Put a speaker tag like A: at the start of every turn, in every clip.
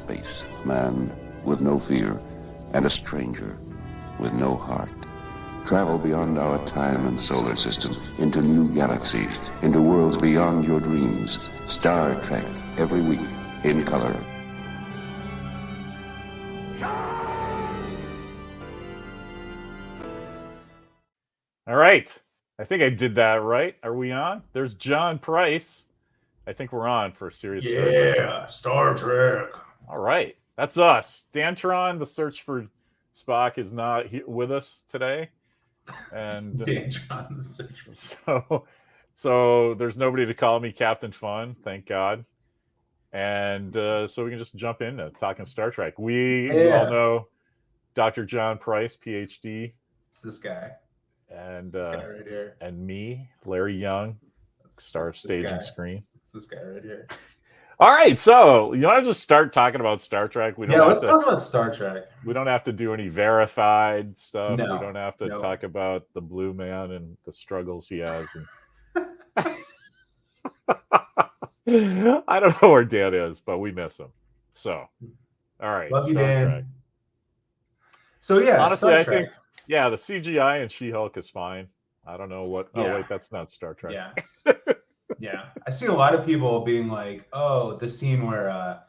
A: space, a man with no fear, and a stranger with no heart. Travel beyond our time and solar system, into new galaxies, into worlds beyond your dreams. Star Trek, every week, in color.
B: All right. I think I did that right. Are we on? There's John Price. I think we're on for a serious Star Trek.
C: Yeah, Star Trek.
B: All right. That's us. Dantron, the search for Spock, is not with us today. And
C: Dantron, the search
B: for so there's nobody to call me Captain Fun, thank God. And so we can just jump into talking Star Trek. We all know Dr. John Price, PhD.
C: It's this guy.
B: And
C: this guy right here.
B: And me, Larry Young, Star Stage and Screen.
C: It's this guy right here.
B: All right, so you want to just start talking about Star Trek?
C: Let's talk about Star Trek.
B: We don't have to do any verified stuff.
C: No,
B: we don't have to talk about the Blue Man and the struggles he has. And... I don't know where Dan is, but we miss him. So, all right,
C: love you, Dan. Trek. So
B: honestly, I think the CGI in She-Hulk is fine. I don't know what. Oh wait, that's not Star Trek.
C: Yeah. Yeah, I see a lot of people being like, "Oh, the scene where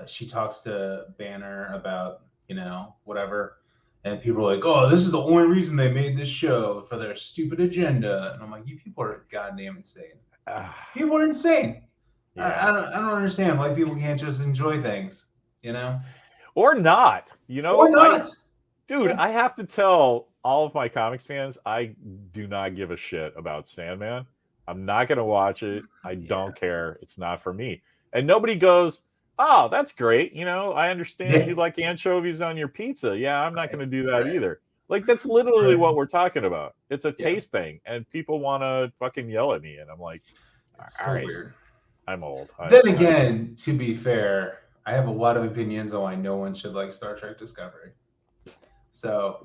C: she talks to Banner about whatever," and people are like, "Oh, this is the only reason they made this show for their stupid agenda," and I'm like, "You people are goddamn insane. People are insane. Yeah. I don't understand why people can't just enjoy things,
B: or not,
C: or not."
B: Dude, I have to tell all of my comics fans, I do not give a shit about Sandman. I'm not going to watch it. I don't care. It's not for me. And nobody goes, "Oh, that's great. I understand you like anchovies on your pizza." Yeah, I'm not going to do that either. Like, that's literally what we're talking about. It's a taste thing. And people want to fucking yell at me. And I'm like,
C: it's so weird.
B: I'm old.
C: Again, to be fair, I have a lot of opinions on why no one should like Star Trek Discovery. So,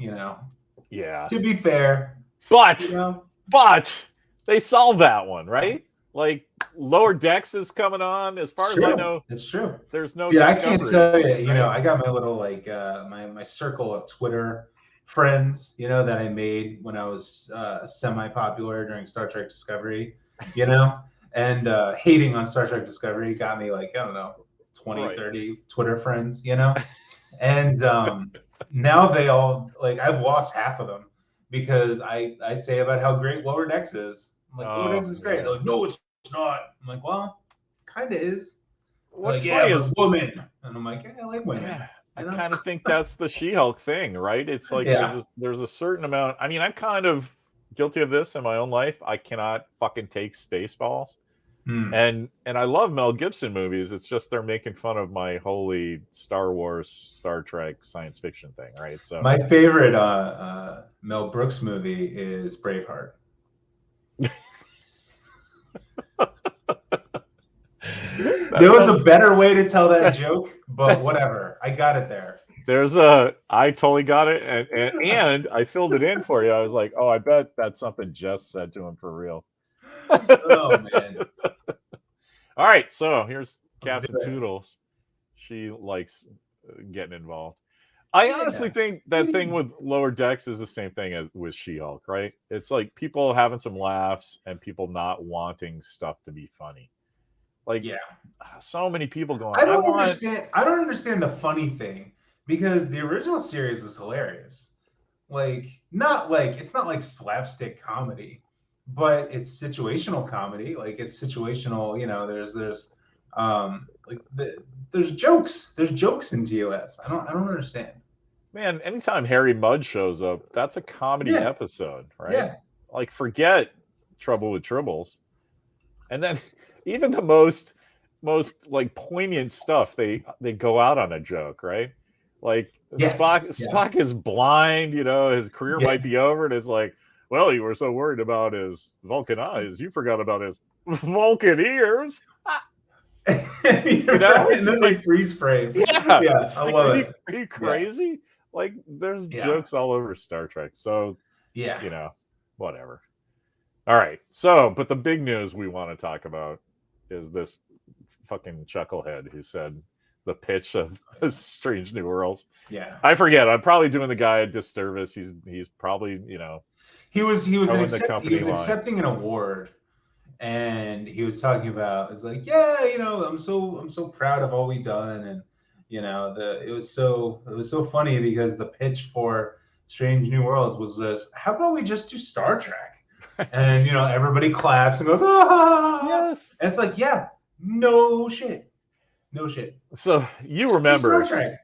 B: yeah.
C: To be fair.
B: But they solved that one, right? Like, Lower Decks is coming on. As far as I know,
C: it's true.
B: There's no.
C: Dude, I can't tell you. I got my little my circle of Twitter friends, that I made when I was semi-popular during Star Trek Discovery, and hating on Star Trek Discovery got me 20, 30 Twitter friends, and now they all I've lost half of them because I say about how great Lower Decks is. I'm like, Lower Decks is great. They're like, no, it's not. I'm like, well, kind of is.
B: What's funny is
C: women, and I'm like, I like women.
B: Yeah, I kind of think that's the She-Hulk thing, right? It's like there's a certain amount. I mean, I'm kind of guilty of this in my own life. I cannot fucking take Spaceballs, and I love Mel Gibson movies. It's just they're making fun of my holy Star Wars, Star Trek science fiction thing, right? So
C: my favorite Mel Brooks movie is Braveheart. There was a better way to tell that joke, but whatever. I got it there.
B: I totally got it, and I filled it in for you. I was like, oh, I bet that's something Jess said to him for real.
C: Oh, man.
B: All right, so here's Captain Toodles. She likes getting involved. I honestly think that thing with Lower Decks is the same thing as with She-Hulk, right? It's like people having some laughs and people not wanting stuff to be funny. So many people going.
C: I don't understand the funny thing because the original series is hilarious. It's not like slapstick comedy, but it's situational comedy. It's situational. There's jokes. There's jokes in TOS. I don't understand.
B: Man, anytime Harry Mudd shows up, that's a comedy episode, right?
C: Yeah.
B: Forget Trouble with Tribbles, and then even the most poignant stuff, they go out on a joke, right? Spock is blind, his career might be over, and it's like, well, you were so worried about his Vulcan eyes, you forgot about his Vulcan ears.
C: And then they freeze frame.
B: Yeah,
C: I love it.
B: Are you crazy? There's jokes all over Star Trek. So whatever. All right. So, but the big news we want to talk about is this fucking chucklehead who said the pitch of Strange New Worlds.
C: Yeah.
B: I forget. I'm probably doing the guy a disservice. He's probably
C: he was
B: towing the company line.
C: accepting an award, and he was talking about it's like, yeah, I'm so proud of all we've done, and it was so funny because the pitch for Strange New Worlds was this: how about we just do Star Trek? And everybody claps and goes, ah!
B: Yes.
C: And it's like, yeah, no shit.
B: So you remember
C: Star Trek.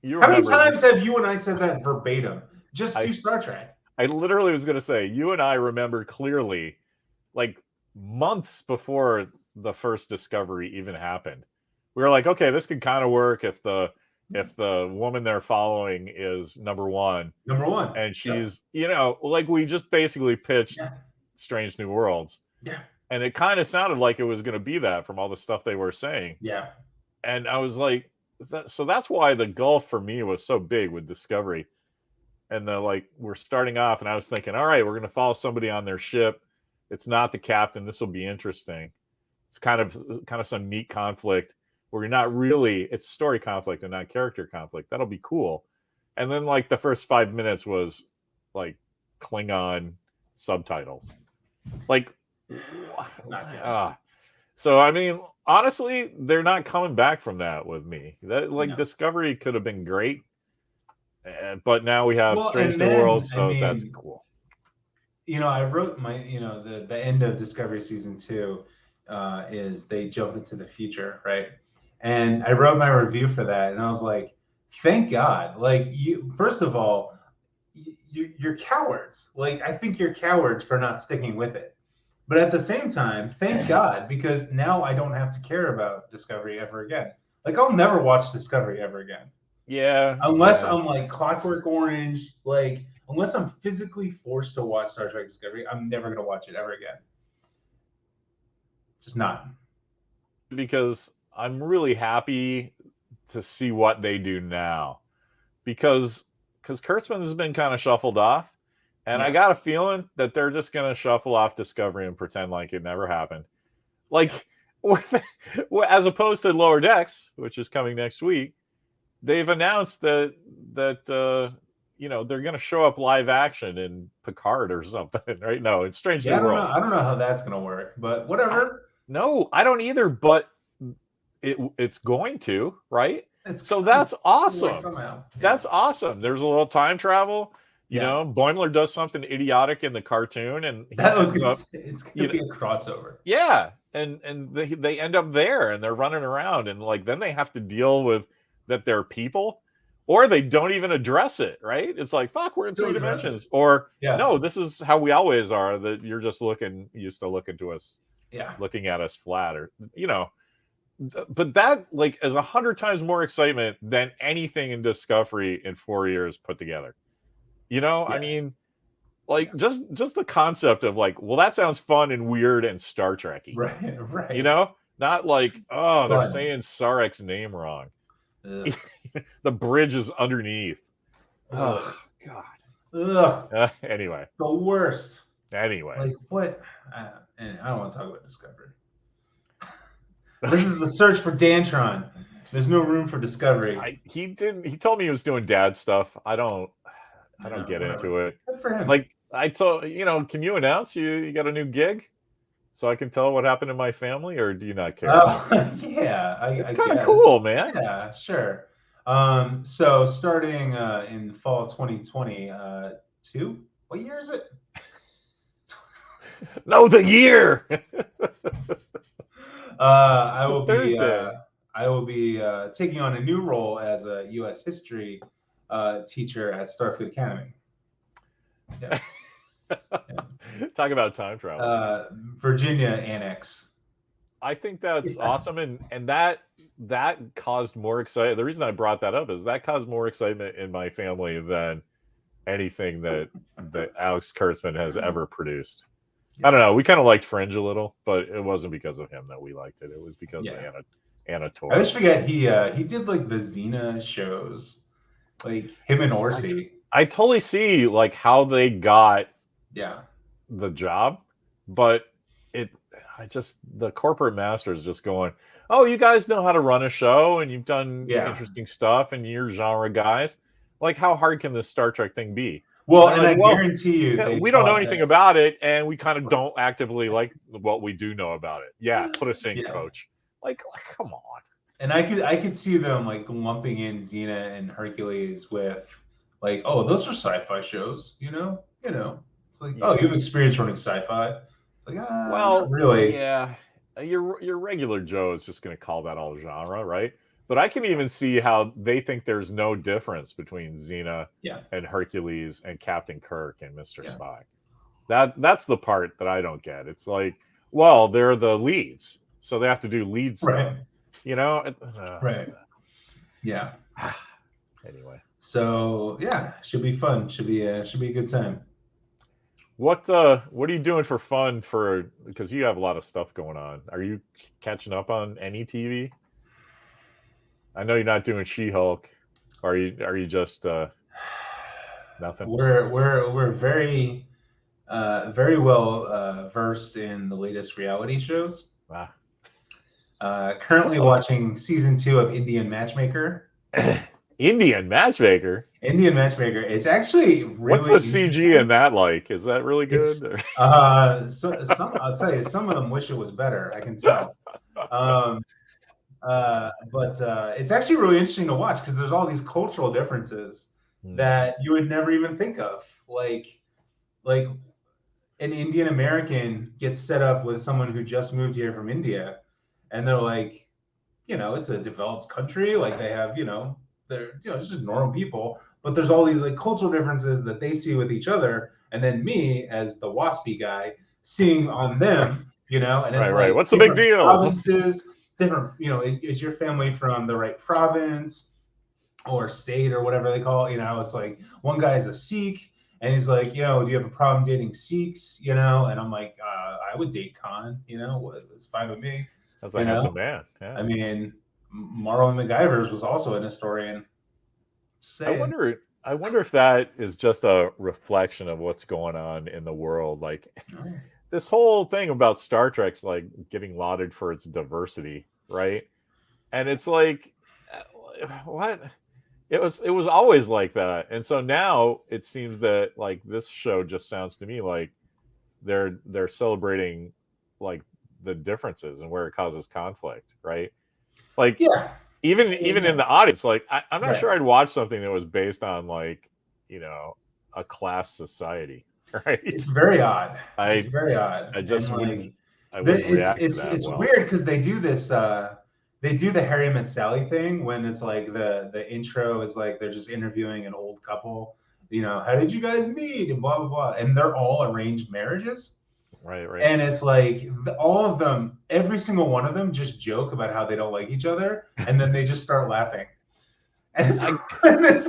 C: How many times have you and I said that verbatim? Just do Star Trek.
B: I literally was going to say, you and I remember clearly, like months before the first Discovery even happened. We were like, okay, this could kind of work if the woman they're following is number one, and she's like we just basically pitched Strange New Worlds, and it kind of sounded like it was going to be that from all the stuff they were saying, and I was like, so that's why the gulf for me was so big with Discovery. And we're starting off, and I was thinking, all right, we're going to follow somebody on their ship. It's not the captain. This will be interesting. It's kind of some neat conflict where you're not really, it's story conflict and not character conflict. That'll be cool. And then the first 5 minutes was Klingon subtitles. So I mean, honestly, they're not coming back from that with me. That Discovery could have been great. But now we have Strange New Worlds, so that's cool.
C: I wrote my, the end of Discovery season 2 is they jump into the future, right? And I wrote my review for that, and I was like, thank God. First of all, you're cowards. I think you're cowards for not sticking with it. But at the same time, thank God, because now I don't have to care about Discovery ever again. I'll never watch Discovery ever again.
B: Yeah.
C: Unless I'm Clockwork Orange, unless I'm physically forced to watch Star Trek Discovery, I'm never gonna watch it ever again. Just not.
B: Because I'm really happy to see what they do now. Because Kurtzman has been kind of shuffled off. And I got a feeling that they're just gonna shuffle off Discovery and pretend like it never happened. As opposed to Lower Decks, which is coming next week. They've announced that they're going to show up live action in Picard or something, right? No, it's Strange New World.
C: I don't know how that's going to work, but whatever.
B: I don't either, but it's going to, right? That's awesome. That's awesome. There's a little time travel. Boimler does something idiotic in the cartoon, and
C: it's going to be a crossover.
B: Yeah, and they end up there, and they're running around, and then they have to deal with that they're people, or they don't even address it, right? It's like, fuck, we're in 3 dimensions. Or no, this is how we always are, that you're just used to looking to us, looking at us flat, or but that is 100 times more excitement than anything in Discovery in 4 years put together. I mean, just the concept of well, that sounds fun and weird and Star Trek-y.
C: Right.
B: Not they're saying Sarek's name wrong. The bridge is underneath. Oh God. Anyway,
C: the worst.
B: Anyway,
C: what? And I don't want to talk about Discovery. This is the search for Dantron. There's no room for Discovery.
B: He told me he was doing dad stuff. I don't get into it.
C: Good for him.
B: I told can you announce you got a new gig? So I can tell what happened to my family, or do you not care?
C: Yeah,
B: it's kind of cool, man.
C: Yeah, sure. So starting in fall 2022, what year is it?
B: No, the year.
C: I will be taking on a new role as a U.S. history teacher at Starfleet Academy. Yeah.
B: Talk about time travel.
C: Virginia Annex.
B: I think that's awesome, and that caused more excitement. The reason I brought that up is that caused more excitement in my family than anything that Alex Kurtzman has ever produced. I don't know. We kind of liked Fringe a little, but it wasn't because of him that we liked it. It was because of Anna Torv.
C: I always forget he did the Xena shows, him and Orsi.
B: I totally see how they got the job, but the corporate masters just going, oh, you guys know how to run a show and you've done
C: Yeah.
B: interesting stuff and you're genre guys. Like, how hard can this Star Trek thing be?
C: Well,
B: And
C: and
B: like,
C: I guarantee you,
B: yeah,
C: they
B: we don't know
C: thought
B: anything
C: that,
B: about it, and we kind of don't actively like what we do know about it. Yeah, put us in,
C: yeah.
B: coach. Like, come on.
C: And I could see them like lumping in Xena and Hercules with like, oh, those are sci-fi shows, you know? It's like, oh, you have experience running sci-fi. It's like, not
B: Well,
C: really.
B: yeah, your regular Joe is just going to call that all genre, right? But I can even see how they think there's no difference between Xena
C: Yeah.
B: and Hercules and Captain Kirk and Mr.
C: Yeah.
B: Spock. That's the part that I don't get. It's like, well, they're the leads, so they have to do lead stuff.
C: Right.
B: You know?
C: Right. Yeah.
B: Anyway.
C: So yeah, should be fun. Should be a good time.
B: What are you doing for fun because you have a lot of stuff going on? Are you catching up on any TV? I know you're not doing She-Hulk. Are you just nothing?
C: We're very well versed in the latest reality shows.
B: Ah.
C: Currently watching season 2 of Indian Matchmaker.
B: Indian Matchmaker.
C: It's actually really.
B: What's the CG in that like? Is that really good?
C: Some I'll tell you, some of them wish it was better. I can tell. But it's actually really interesting to watch because there's all these cultural differences that you would never even think of. Like an Indian American gets set up with someone who just moved here from India, and they're like, it's a developed country. Like they have, they're it's just normal people. But there's all these like cultural differences that they see with each other, and then me as the waspy guy seeing on them, and it's
B: right. What's the big deal?
C: Provinces, different, is your family from the right province or state or whatever they call it? It's like one guy is a Sikh and he's like, do you have a problem dating Sikhs? And I'm like, I would date Khan, it's fine with me.
B: That's a handsome man. Yeah.
C: I mean, Marlon McIvers was also an historian.
B: I wonder if that is just a reflection of what's going on in the world. Like this whole thing about Star Trek's like getting lauded for its diversity, right? And it's like, what? It was always like that. And so now it seems that like this show just sounds to me like they're celebrating like the differences and where it causes conflict, right? Like, yeah. Even in the audience, like I'm not sure I'd watch something that was based on like, a class society, right?
C: It's very odd.
B: I just wouldn't. I wouldn't react to that.
C: It's weird because they do this. They do the Harry Met Sally thing when it's like the intro is like they're just interviewing an old couple. How did you guys meet and blah blah blah, and they're all arranged marriages. Right. And it's like all of them, every single one of them just joke about how they don't like each other. And then they just start laughing. And it's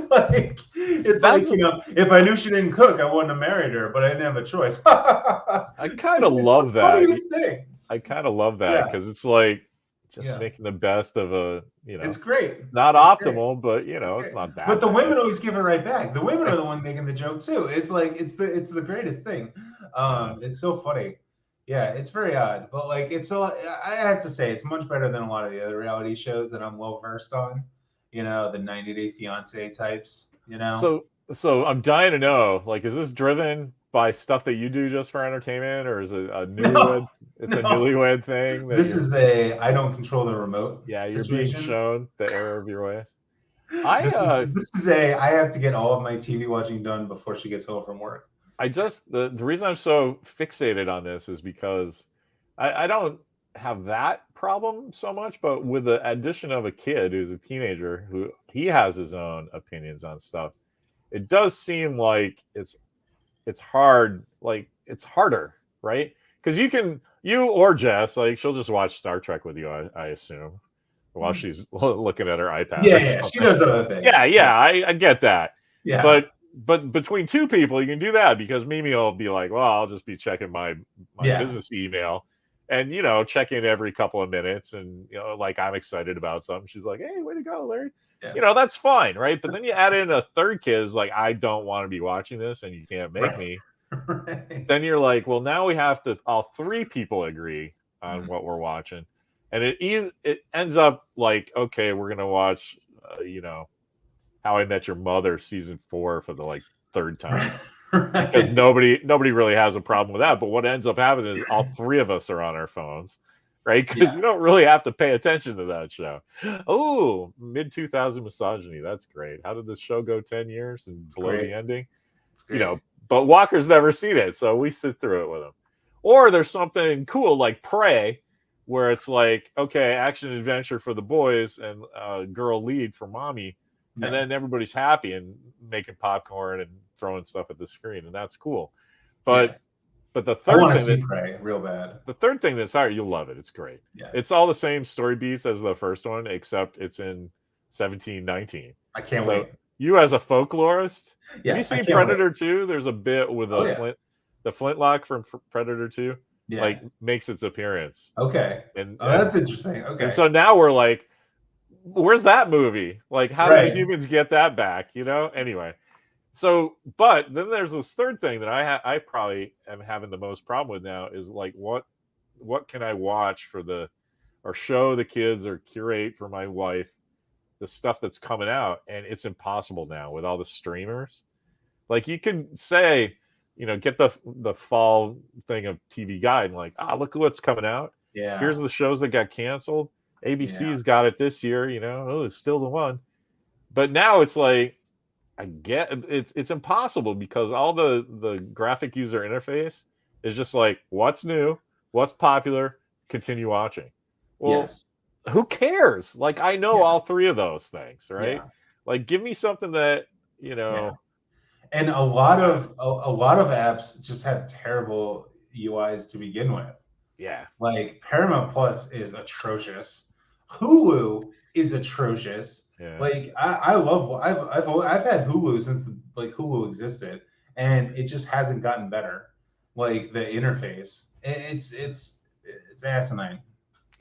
C: like, if I knew she didn't cook, I wouldn't have married her, but I didn't have a choice.
B: I kind of love that. I kind of love that because it's like just making the best of a,
C: it's great.
B: Not optimal, but it's not that.
C: But the women always give it right back. The women are the one making the joke too. It's like, it's the greatest thing. It's so funny. Yeah, it's very odd, but like I have to say it's much better than a lot of the other reality shows that I'm well versed on. The 90 Day Fiance types.
B: So I'm dying to know. Like, is this driven by stuff that you do just for entertainment, or is it a newlywed? A newlywed thing.
C: This is I don't control the remote.
B: Yeah, situation. You're being shown the error of your ways.
C: This is I have to get all of my TV watching done before she gets home from work.
B: The reason I'm so fixated on this is because I don't have that problem so much, but with the addition of a kid who's a teenager who he has his own opinions on stuff, it does seem like it's hard, like it's harder, right? Because you or Jess, like she'll just watch Star Trek with you, I assume, while she's looking at her iPad.
C: Yeah, she does other things.
B: Yeah, I get that.
C: Yeah,
B: but between two people, you can do that because Mimi will be like, well, I'll just be checking my business email and, check in every couple of minutes. And, like I'm excited about something. She's like, hey, way to go, Larry. Yeah. That's fine. Right. But then you add in a third kid is like, I don't want to be watching this and you can't make me. Right. Then you're like, well, now we have to all three people agree on what we're watching. and it ends up like, okay, we're gonna watch, How I Met Your Mother season 4 for the like third time. Because
C: Right.
B: nobody really has a problem with that. But what ends up happening is all three of us are on our phones, right? Because
C: Yeah.
B: you don't really have to pay attention to that show. Oh, mid 2000 misogyny. That's great. How did this show go 10 years and
C: It's
B: blow
C: great.
B: the ending?
C: It's great.
B: But Walker's never seen it, so we sit through it with him. Or there's something cool like Prey, where it's like, okay, action adventure for the boys and girl lead for mommy, and
C: Yeah.
B: then everybody's happy and making popcorn and throwing stuff at the screen, and that's cool.
C: Yeah.
B: But the
C: I
B: third
C: want to
B: thing
C: see
B: that
C: Prey real bad.
B: the third thing that's you'll love it. It's great.
C: Yeah.
B: It's all the same story beats as the first one, except it's in 1719.
C: I can't
B: So
C: wait.
B: you as a folklorist,
C: Yeah.
B: have you
C: I
B: seen
C: can't
B: Predator
C: wait.
B: 2? There's a bit with
C: Oh, yeah.
B: the flintlock from Predator 2,
C: Yeah.
B: like makes its appearance.
C: Okay.
B: And,
C: Oh, that's interesting. Okay.
B: and so now we're like, where's that movie? Like, how did the humans get that back? Anyway. So, but then there's this third thing that I probably am having the most problem with now is like, what can I watch or show the kids or curate for my wife the stuff that's coming out, and it's impossible now with all the streamers. Like you can say, get the fall thing of TV Guide and like, look at what's coming out.
C: Yeah.
B: Here's the shows that got canceled. ABC's got it this year. It's still the one. But now it's like, I get it's impossible because all the graphic user interface is just like, what's new, what's popular, continue watching. Well,
C: Yes.
B: who cares? Like, I know all three of those things, right?
C: Yeah.
B: Like, give me something that
C: Yeah. And a lot of apps just have terrible UIs to begin with.
B: Yeah.
C: Like Paramount Plus is atrocious. Hulu is atrocious.
B: Yeah.
C: Like I love I've had Hulu since Hulu existed, and it just hasn't gotten better. Like the interface, it's asinine.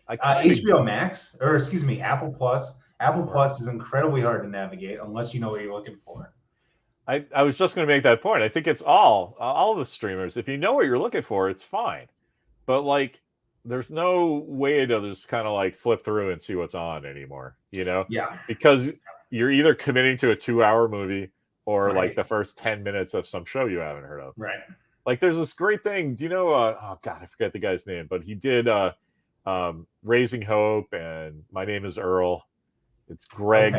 C: HBO Max, or excuse me, Apple Plus. Apple Plus is incredibly hard to navigate unless you know what you're looking for.
B: I was just going to make that point. I think it's all the streamers. If you know what you're looking for, it's fine. But like, there's no way to just kind of like flip through and see what's on anymore,
C: Yeah.
B: Because you're either committing to a 2-hour movie or like
C: Right.
B: the first 10 minutes of some show you haven't heard of.
C: Right.
B: Like there's this great thing. Do you know, oh God, I forget the guy's name, but he did Raising Hope and My Name is Earl. It's Greg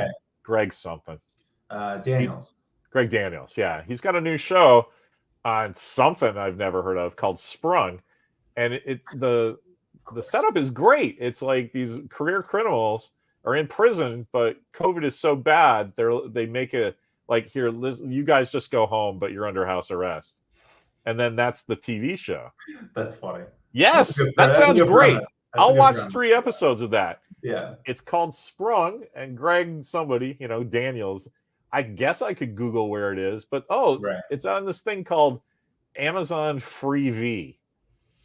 B: something.
C: Daniels.
B: Greg Daniels. Yeah. He's got a new show on something I've never heard of called Sprung. And the setup is great. It's like these career criminals are in prison, but COVID is so bad, they make it like, here, you guys just go home, but you're under house arrest. And then that's the TV show.
C: That's funny.
B: Yes, that sounds great. I'll watch 3 episodes of that.
C: Yeah.
B: It's called Sprung, and Greg somebody, Daniels. I guess I could Google where it is, but it's on this thing called Amazon Freevee.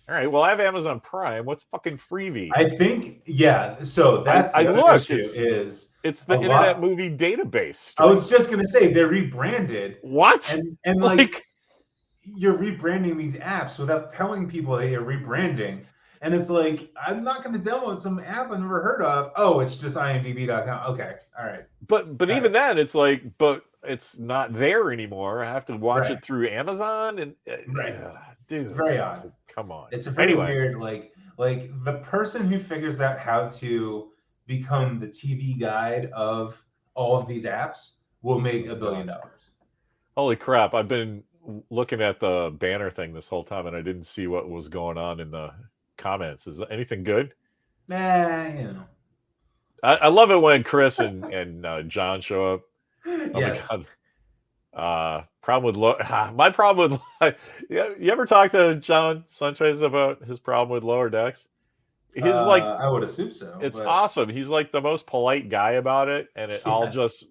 B: All right, well, I have Amazon Prime. What's fucking Freevee?
C: I think, yeah. So that's
B: I
C: the
B: looked.
C: other issue
B: It's the Internet Movie Database.
C: I was just gonna say they're rebranded.
B: What?
C: And like you're rebranding these apps without telling people that you're rebranding. And it's like, I'm not going to download some app I've never heard of. Oh, it's just imdb.com. Okay. All right.
B: But even then, it's like, but it's not there anymore. I have to watch it through Amazon. And dude,
C: it's very odd.
B: Come on.
C: It's a very weird, like the person who figures out how to become the TV guide of all of these apps will make $1 billion.
B: Holy crap. I've been looking at the banner thing this whole time, and I didn't see what was going on in the comments. Is anything good?
C: I
B: love it when Chris and John show up. Oh
C: yes.
B: my god. My problem with you ever talk to John Sanchez about his problem with Lower Decks? He's like,
C: I would assume so.
B: It's awesome. He's like the most polite guy about it, and it all just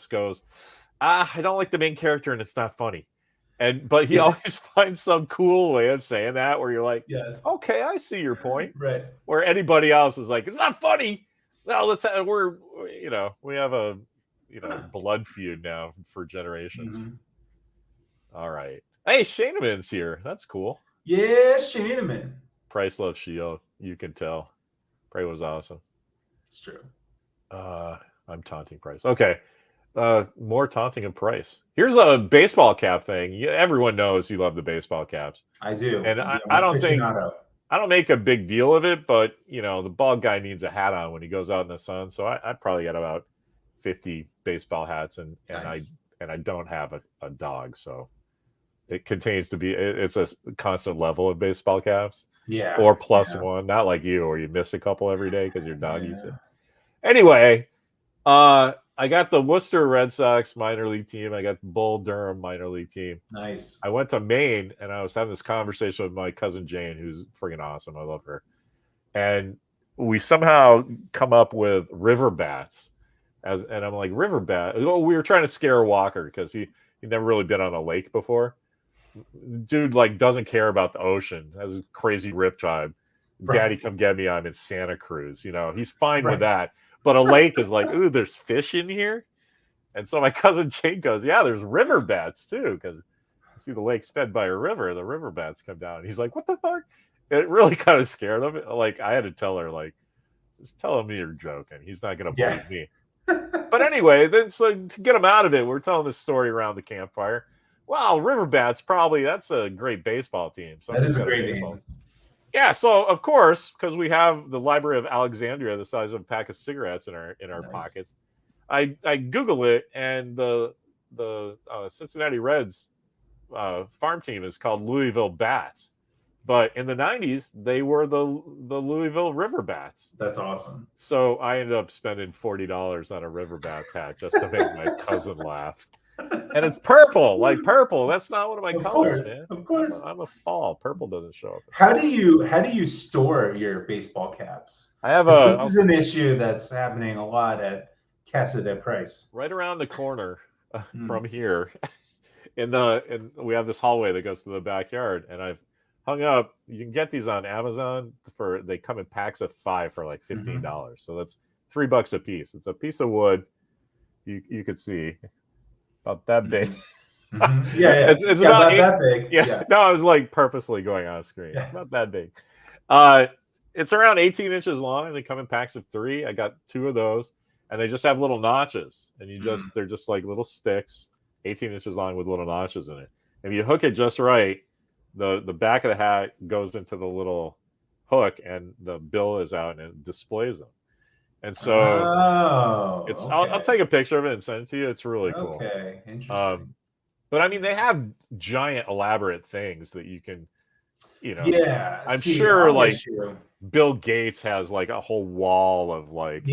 B: goes, I don't like the main character and it's not funny. But he always finds some cool way of saying that where you're like, okay, I see your point.
C: Right.
B: Where anybody else is like, it's not funny. No, we have a blood feud now for generations.
C: Mm-hmm.
B: All right. Hey, Shaineman's here. That's cool.
C: Yeah, Shaineman.
B: Price loves Shield. You can tell. Prey was awesome.
C: It's true.
B: I'm taunting Price. Okay. More taunting of Price. Here's a baseball cap thing. Everyone knows you love the baseball caps.
C: I do.
B: And
C: I'm
B: I
C: an
B: don't think
C: aficionado.
B: I don't make a big deal of it, but the bald guy needs a hat on when he goes out in the sun. So I probably got about 50 baseball hats, and
C: Nice.
B: I don't have a dog, so it continues to be it's a constant level of baseball caps.
C: Yeah.
B: Or plus
C: yeah.
B: one, not like you, or you miss a couple every day because your dog eats
C: Yeah.
B: it. Anyway, I got the Worcester Red Sox minor league team. I got the Bull Durham minor league team.
C: Nice.
B: I went to Maine and I was having this conversation with my cousin Jane, who's freaking awesome. I love her. And we somehow come up with river bats. And I'm like, river bat? Oh, we were trying to scare Walker because he'd never really been on a lake before. Dude, like, doesn't care about the ocean. Has a crazy rip tribe.
C: Right.
B: Daddy, come get me. I'm in Santa Cruz. He's fine
C: Right.
B: with that. But a lake is like, ooh, there's fish in here. And so my cousin Jane goes, yeah, there's river bats too, because you see the lake's fed by a river. The river bats come down. And he's like, what the fuck? It really kind of scared him. Like, I had to tell her, like, just tell him you're joking. He's not going to believe me. But anyway, then so to get him out of it, we're telling this story around the campfire. Wow, river bats, that's a great baseball team.
C: That is a great name.
B: Yeah, so of course, because we have the Library of Alexandria the size of a pack of cigarettes in our
C: Nice.
B: pockets, I Google it, and the Cincinnati Reds farm team is called Louisville Bats, but in the 90s they were the Louisville River Bats.
C: That's awesome.
B: So I ended up spending $40 on a River Bats hat just to make my cousin laugh. And it's purple, like purple. That's not one of my colors, man.
C: Of course.
B: I'm a fall. Purple doesn't show up.
C: How do you store your baseball caps?
B: I have
C: this is an issue that's happening a lot at Casa de Price.
B: Right around the corner from here. And we have this hallway that goes to the backyard, and I've hung up. You can get these on Amazon they come in packs of 5 for like $15. So that's $3 a piece. It's a piece of wood. You could see about that big.
C: Yeah.
B: It's about
C: that big.
B: Yeah. No, I was like purposely going on screen. Yeah. It's about that big. It's around 18 inches long, and they come in packs of 3. I got 2 of those, and they just have little notches, and they're just like little sticks, 18 inches long with little notches in it. If you hook it just right, the back of the hat goes into the little hook, and the bill is out, and it displays them. And so I'll take a picture of it and send it to you. It's really cool.
C: Okay, interesting.
B: But I mean, they have giant, elaborate things that you can,
C: Yeah,
B: I'm sure like Bill Gates has like a whole wall of like,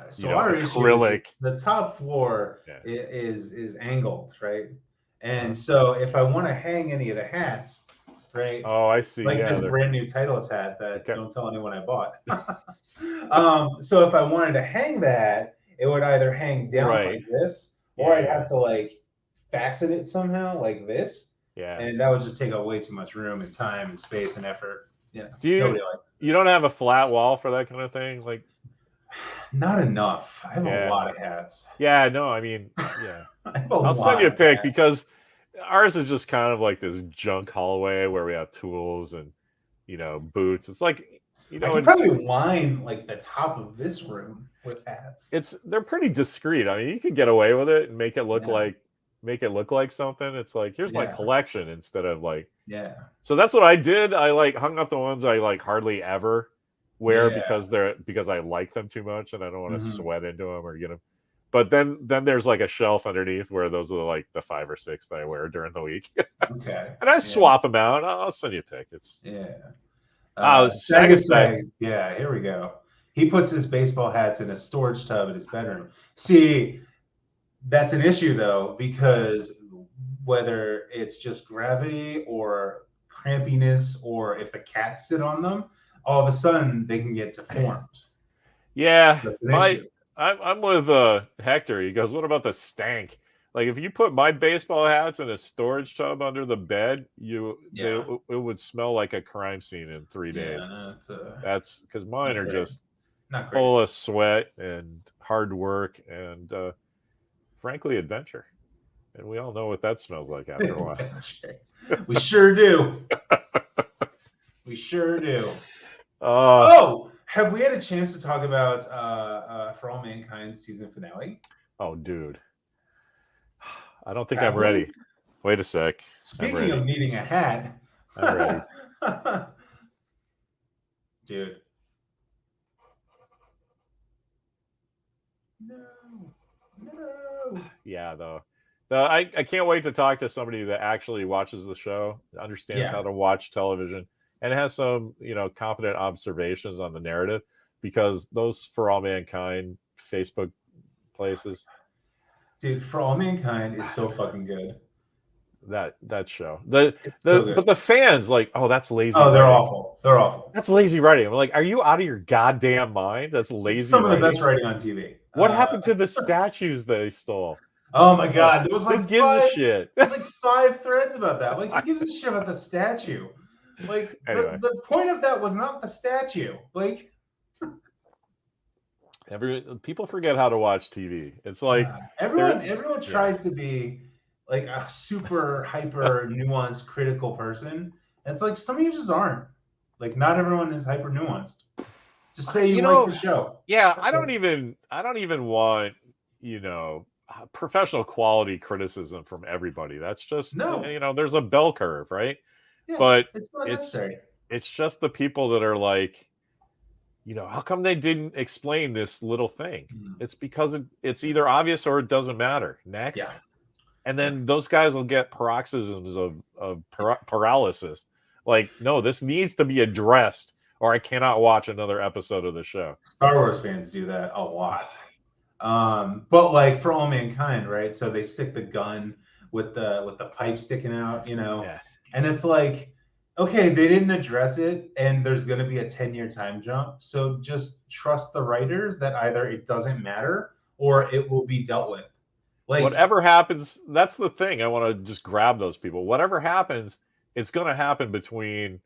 C: so our
B: acrylic.
C: The top floor is angled, right? And so if I want to hang any of the hats, right?
B: Oh, I see.
C: Like this brand new Titleist hat that don't tell anyone I bought. So if I wanted to hang that, it would either hang down like this, or I'd have to like fasten it somehow like this.
B: Yeah.
C: And that would just take up way too much room and time and space and effort.
B: You don't have a flat wall for that kind of thing? Like,
C: not enough. I have a lot of hats.
B: Yeah, no, I mean, I'll send you a pic because ours is just kind of like this junk hallway where we have tools and boots. It's like
C: I could probably line like the top of this room with hats.
B: They're pretty discreet. I mean, you could get away with it and make it look like something. It's like, here's my collection instead of like So that's what I did. I like hung up the ones I like hardly ever wear because I like them too much and I don't want to sweat into them or get them. But then there's like a shelf underneath where those are like the 5 or 6 that I wear during the week.
C: Okay.
B: And I swap them out. I'll send you a pic.
C: Sag. Yeah, here we go. He puts his baseball hats in a storage tub in his bedroom. See, that's an issue though, because whether it's just gravity or crampiness, or if the cats sit on them, all of a sudden they can get deformed.
B: Yeah, I'm with Hector. He goes, "What about the stank? Like if you put my baseball hats in a storage tub under the bed, it would smell like a crime scene in 3 days. That's because mine are just full of sweat and hard work and frankly adventure, and we all know what that smells like after a while.
C: We sure do. We sure do. Have we had a chance to talk about For All Mankind season finale?
B: Oh, dude. I don't think I'm
C: Have we?
B: ready. Wait a sec. I'm
C: Speaking
B: ready.
C: of needing a hat.
B: I'm ready.
C: Dude. No. No.
B: Yeah, though. I can't wait to talk to somebody that actually watches the show, understands
C: Yeah.
B: how to watch television, and has some, competent observations on the narrative, because those For All Mankind Facebook places,
C: Dude, For All Mankind is so fucking good.
B: that show. The
C: It's so good.
B: but the fans like, oh, that's lazy
C: Oh, they're
B: writing.
C: awful. They're awful.
B: That's lazy writing. I'm like, are you out of your goddamn mind? That's lazy
C: Some
B: writing.
C: of the best writing on TV.
B: What happened to the statues they stole?
C: Oh my god, there was
B: Who
C: like
B: gives a
C: five,
B: shit?
C: there's like 5 threads about that. Like, who gives a shit about the statue? Like,
B: Anyway.
C: the point of that was not the statue. Like,
B: people forget how to watch TV. It's like
C: everyone tries to be like a super hyper nuanced critical person. And it's like some of you just aren't. Like, not everyone is hyper nuanced. Just say you like the show.
B: Yeah, I don't even want, professional quality criticism from everybody. That's just there's a bell curve, right?
C: Yeah,
B: but
C: it's not necessary.
B: It's just the people that are like, how come they didn't explain this little thing? It's because it's either obvious or it doesn't matter. Next.
C: Yeah.
B: And then those guys will get paroxysms of paralysis. Like, no, this needs to be addressed, or I cannot watch another episode of the show.
C: Star Wars fans do that a lot. But like For All Mankind, right? So they stick the gun with the pipe sticking out,
B: Yeah.
C: And it's like, okay, they didn't address it, and there's going to be a 10-year time jump. So just trust the writers that either it doesn't matter or it will be dealt with. Like,
B: whatever happens, that's the thing. I want to just grab those people. Whatever happens, it's going to happen between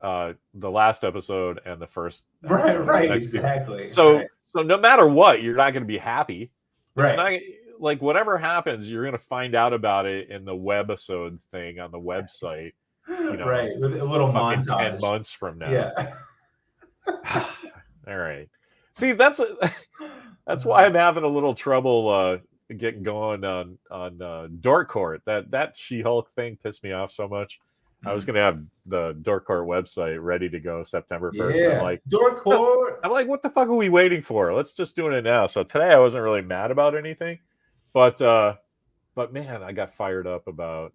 B: the last episode and the first episode.
C: Right, exactly.
B: So no matter what, you're not going to be happy.
C: Right.
B: Not, like, whatever happens, you're going to find out about it in the webisode thing on the website.
C: Right, with a little montage.
B: 10 months from now.
C: Yeah.
B: All right. See, that's why I'm having a little trouble getting going on Dork Court. That She-Hulk thing pissed me off so much. I was going to have the Dork Court website ready to go September 1st.
C: Yeah.
B: I'm like,
C: Dork Court.
B: I'm like, what the fuck are we waiting for? Let's just do it now. So today I wasn't really mad about anything, but man, I got fired up about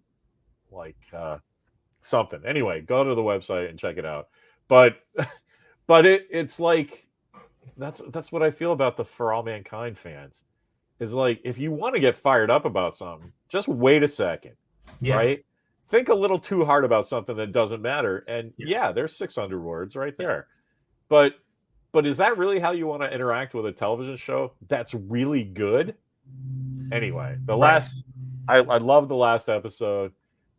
B: something. Anyway, go to the website and check it out. But it's like, that's what I feel about the For All Mankind fans. Is like, if you want to get fired up about something, just wait a second, right? Think a little too hard about something that doesn't matter. And there's 600 words right there. But is that really how you want to interact with a television show that's really good? Anyway, I love the last episode.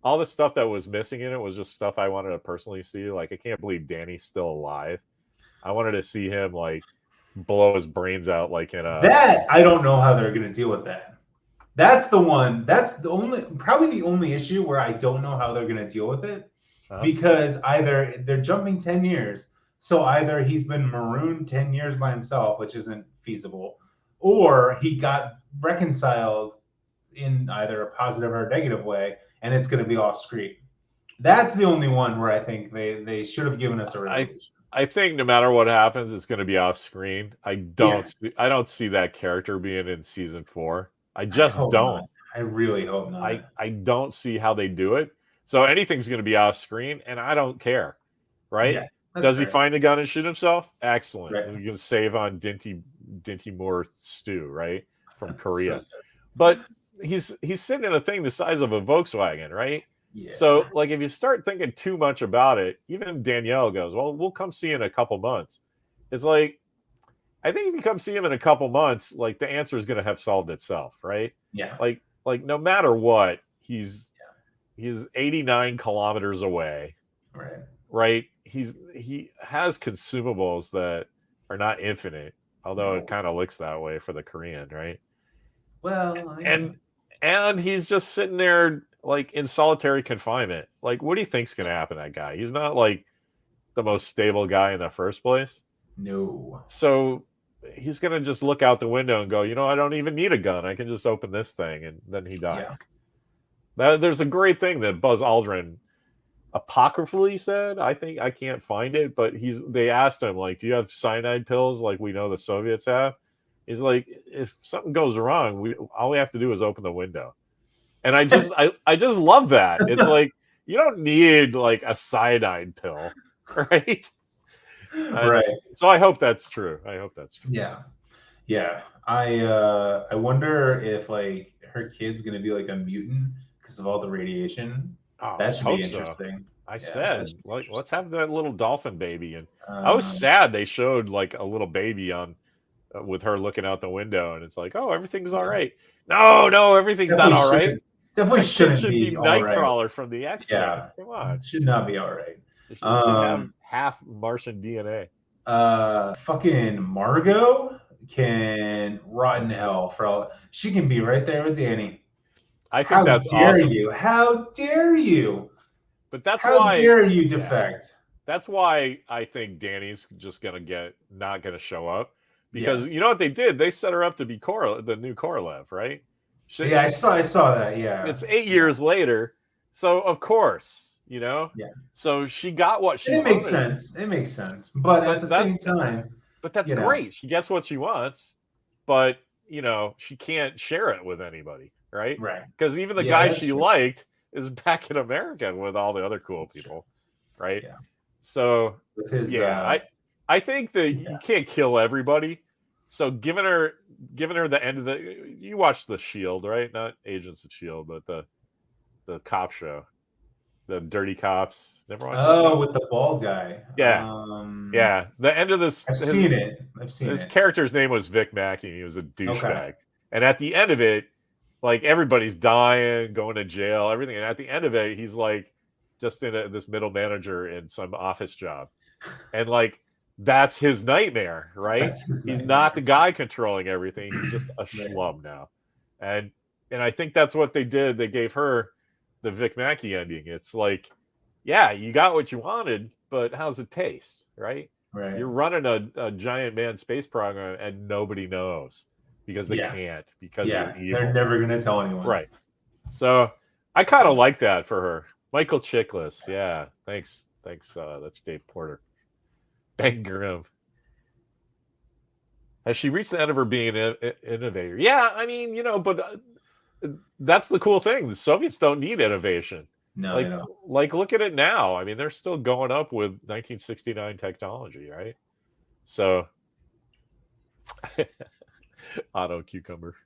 B: All the stuff that was missing in it was just stuff I wanted to personally see. Like, I can't believe Danny's still alive. I wanted to see him like blow his brains out like in a.
C: That I don't know how they're going to deal with that. That's the one. That's probably the only issue where I don't know how they're going to deal with it, because either they're jumping 10 years, so either he's been marooned 10 years by himself, which isn't feasible, or he got reconciled in either a positive or a negative way, and it's going to be off screen. That's the only one where I think they should have given us a resolution.
B: I think no matter what happens, it's going to be off screen. I don't see that character being in season 4. I just don't.
C: Not. I really hope not.
B: I don't see how they do it. So anything's going to be off screen, and I don't care, right?
C: Yeah,
B: does he find a gun and shoot himself? Excellent.
C: Right.
B: We can save on Dinty Moore stew, right, from Korea. But he's sitting in a thing the size of a Volkswagen, right?
C: Yeah.
B: So, like, if you start thinking too much about it, even Danielle goes, well, we'll come see you in a couple months. It's like, I think if you come see him in a couple months, like, the answer is going to have solved itself, right?
C: Yeah.
B: Like no matter what, he's 89 kilometers away.
C: Right.
B: Right? He has consumables that are not infinite, although it kind of looks that way for the Korean, right?
C: Well,
B: and he's just sitting there like in solitary confinement. Like, what do you think's going to happen to that guy? He's not like the most stable guy in the first place.
C: No.
B: So he's gonna just look out the window and go, I don't even need a gun. I can just open this thing, and then he dies. There's a great thing that Buzz Aldrin apocryphally said. I think I can't find it, but they asked him, like, do you have cyanide pills like we know the Soviets have? He's like, if something goes wrong, all we have to do is open the window. And I just love that. It's like, you don't need like a cyanide pill, right?
C: Right.
B: So I hope that's true.
C: Yeah. I wonder if like her kid's gonna be like a mutant because of all the radiation.
B: Oh,
C: That should be
B: so.
C: interesting.
B: I said, like, let's have that little dolphin baby. And I
C: Um,
B: was sad they showed like a little baby on with her looking out the window, and it's like, oh, everything's all right. No, everything's not all right.
C: Definitely
B: That
C: should
B: be
C: all right.
B: Nightcrawler from the X-Men.
C: Yeah.
B: Come on.
C: It should not be all right.
B: She should have half Martian DNA.
C: Fucking Margot can rot in hell for all. She can be right there with Danny.
B: I think that's awesome.
C: How dare you?
B: But that's
C: how
B: why.
C: How dare you defect?
B: Yeah. That's why I think Danny's just not gonna show up, because you know what they did? They set her up to be the new Korolev, right?
C: I saw that. Yeah,
B: it's 8 years later, so of course,
C: Yeah.
B: So she got what she.
C: It makes sense. It makes sense, but at the same time.
B: But that's great. She gets what she wants, but she can't share it with anybody, right?
C: Right.
B: Because even the guy she liked is back in America with all the other cool people, right?
C: Yeah.
B: So I think that you can't kill everybody. So giving her the end of you watched The Shield, right? Not Agents of Shield, but the cop show, the Dirty Cops. Never watched.
C: Oh, with the bald guy.
B: Yeah. The end of this.
C: I've seen it.
B: His character's name was Vic Mackey. He was a douchebag, and at the end of it, like everybody's dying, going to jail, everything, and at the end of it, he's like just in this middle manager in some office job, and like. That's his nightmare, right? He's not the guy controlling everything. He's just a schlub now. And I think that's what they did. They gave her the Vic Mackey ending. It's like, yeah, you got what you wanted, but how's it taste, right?
C: Right.
B: You're running a giant manned space program and nobody knows because they can't, because you're evil.
C: They're never going to tell anyone.
B: Right. So I kind of like that for her. Michael Chiklis. Yeah. Thanks. That's Dave Porter. Ben Grimm. Has she reached the end of her being an innovator? Yeah, I mean, but that's the cool thing. The Soviets don't need innovation.
C: No, they don't.
B: Like, look at it now. I mean, they're still going up with 1969 technology, right? So, Otto Cucumber.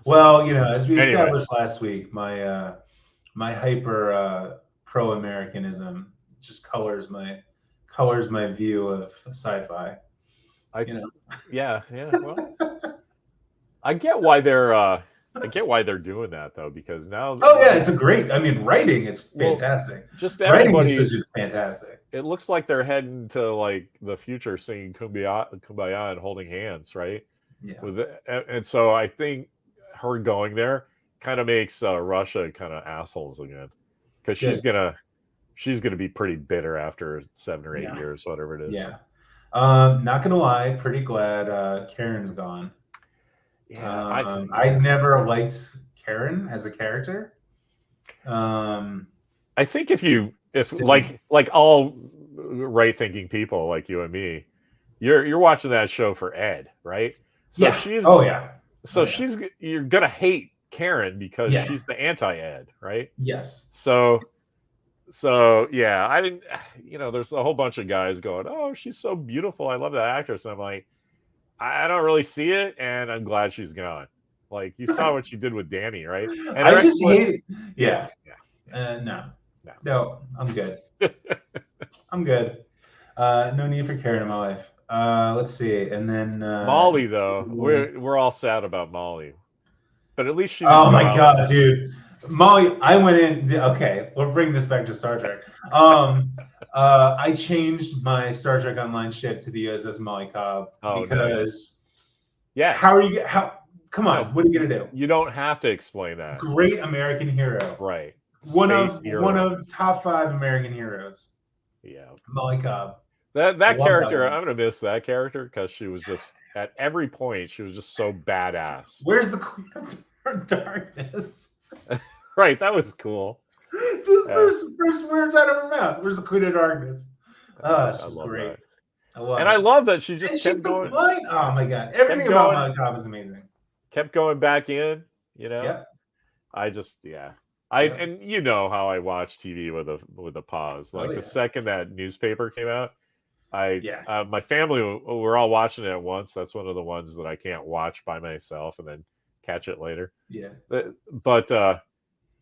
C: Well, as we established last week, my hyper pro-Americanism just colors my view of sci-fi.
B: Yeah. Well, I get why they're doing that though, because now.
C: Oh yeah, it's writing. It's fantastic.
B: Just everybody
C: is fantastic.
B: It looks like they're heading to like the future, singing "Kumbaya" and holding hands, right?
C: Yeah.
B: And so I think her going there kind of makes Russia kind of assholes again, because she's gonna be pretty bitter after 7 or 8 years, whatever it is.
C: Yeah. Not gonna lie, pretty glad Karen's gone.
B: Yeah,
C: I never liked Karen as a character.
B: I think if like all right-thinking people like you and me, you're watching that show for Ed, right? So you're gonna hate Karen because she's the anti-Ed, right?
C: Yes.
B: So yeah, I didn't. There's a whole bunch of guys going, "Oh, she's so beautiful. I love that actress." And I'm like, I don't really see it, and I'm glad she's gone. Like, you saw what she did with Danny, right? And
C: I just hate it. Yeah. No, I'm good. I'm good. No need for Karen in my life. Let's see, and then
B: Molly, though, we're all sad about Molly, but at least she.
C: Oh my god, dude. Molly, I went in. Okay, we'll bring this back to Star Trek. I changed my Star Trek Online ship to the USS Molly Cobb because.
B: Yeah.
C: Come on, what are you gonna do?
B: You don't have to explain that.
C: Great American hero.
B: Right.
C: One of top 5 American heroes.
B: Yeah.
C: Molly Cobb.
B: That
C: love that
B: character,
C: one.
B: I'm gonna miss that character because she was just at every point she was just so badass.
C: Where's the Queen of Darkness?
B: Right, that was cool.
C: Just first words out of her mouth. Where's the Queen of Darkness? Oh, she's great.
B: That.
C: I
B: love that she just
C: kept
B: kept going.
C: Oh my god, everything about Molly Cobb is amazing.
B: Kept going back in, you know.
C: Yeah.
B: And you know how I watch TV with a pause. Like the second that newspaper came out, my family we're all watching it at once. That's one of the ones that I can't watch by myself and then catch it later.
C: Yeah.
B: But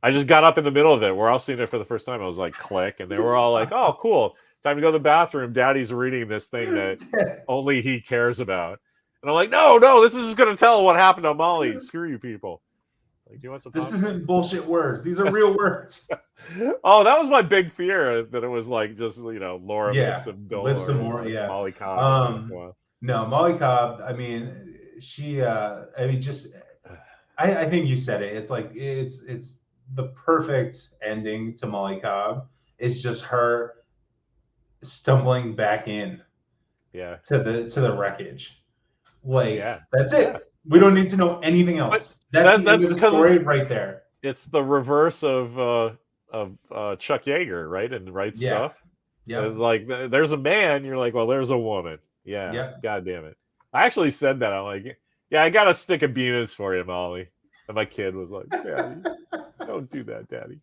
B: I just got up in the middle of it. We're all seeing it for the first time. I was like, click, and they were all like, "Oh, cool! Time to go to the bathroom." Daddy's reading this thing that only he cares about, and I'm like, "No, this is just going to tell what happened to Molly. Screw you, people." Like, do you want some?
C: This isn't bullshit words. These are real words.
B: Oh, that was my big fear, that it was like just Laura
C: Lipsome Moore,
B: Molly Cobb.
C: No, Molly Cobb. I mean, she. I think you said it. It's like it's the perfect ending to Molly Cobb. It's just her stumbling back in.
B: Yeah.
C: To the wreckage. Like that's it. Yeah. We don't need to know anything else. That's the end of the story right there.
B: It's the reverse of Chuck Yeager, right? And Right Stuff. Yeah. It's like there's a man, you're like, well, there's a woman. Yeah. Yeah. God damn it. I actually said that. I'm like, yeah, I got a stick of Bemis for you, Molly. And my kid was like, Daddy, don't do that, Daddy.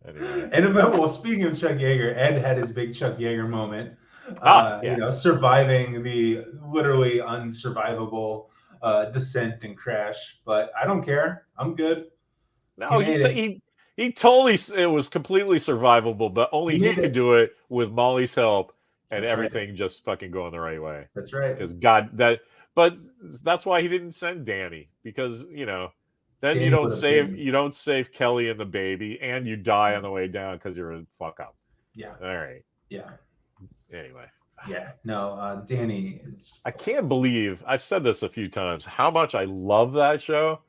B: Anyway.
C: And speaking of Chuck Yeager, Ed had his big Chuck Yeager moment. Surviving the literally unsurvivable descent and crash. But I don't care. I'm good.
B: No, he totally, it was completely survivable, but only he could do it with Molly's help and everything just fucking going the right way.
C: That's right.
B: Because but that's why he didn't send Danny, because then Danny you don't save Kelly and the baby, and you die on the way down because you're a fuck up.
C: Yeah.
B: All right.
C: Yeah.
B: Anyway.
C: Yeah. No, Danny is.
B: I can't believe, I've said this a few times, how much I love that show,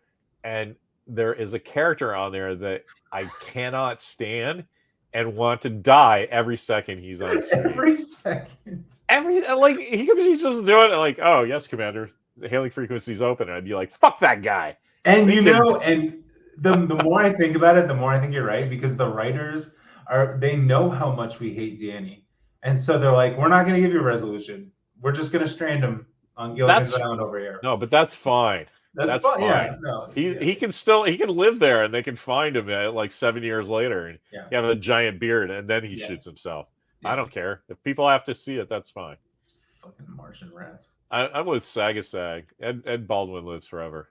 B: and there is a character on there that I cannot stand and want to die every second he's on screen.
C: Every second.
B: He's just doing it like, oh yes, Commander, the hailing frequency's open, and I'd be like, fuck that guy.
C: And the more I think about it, the more I think you're right, because the writers they know how much we hate Danny, and so they're like, we're not going to give you a resolution. We're just going to strand him on Gilligan's Island over here.
B: No, but that's fine. That's fine. Yeah, no, he can live there, and they can find him like 7 years later, and he have a giant beard, and then he shoots himself. I don't care if people have to see it. That's fine.
C: It's fucking Martian rats.
B: I'm with Sagasag. Ed Baldwin lives forever.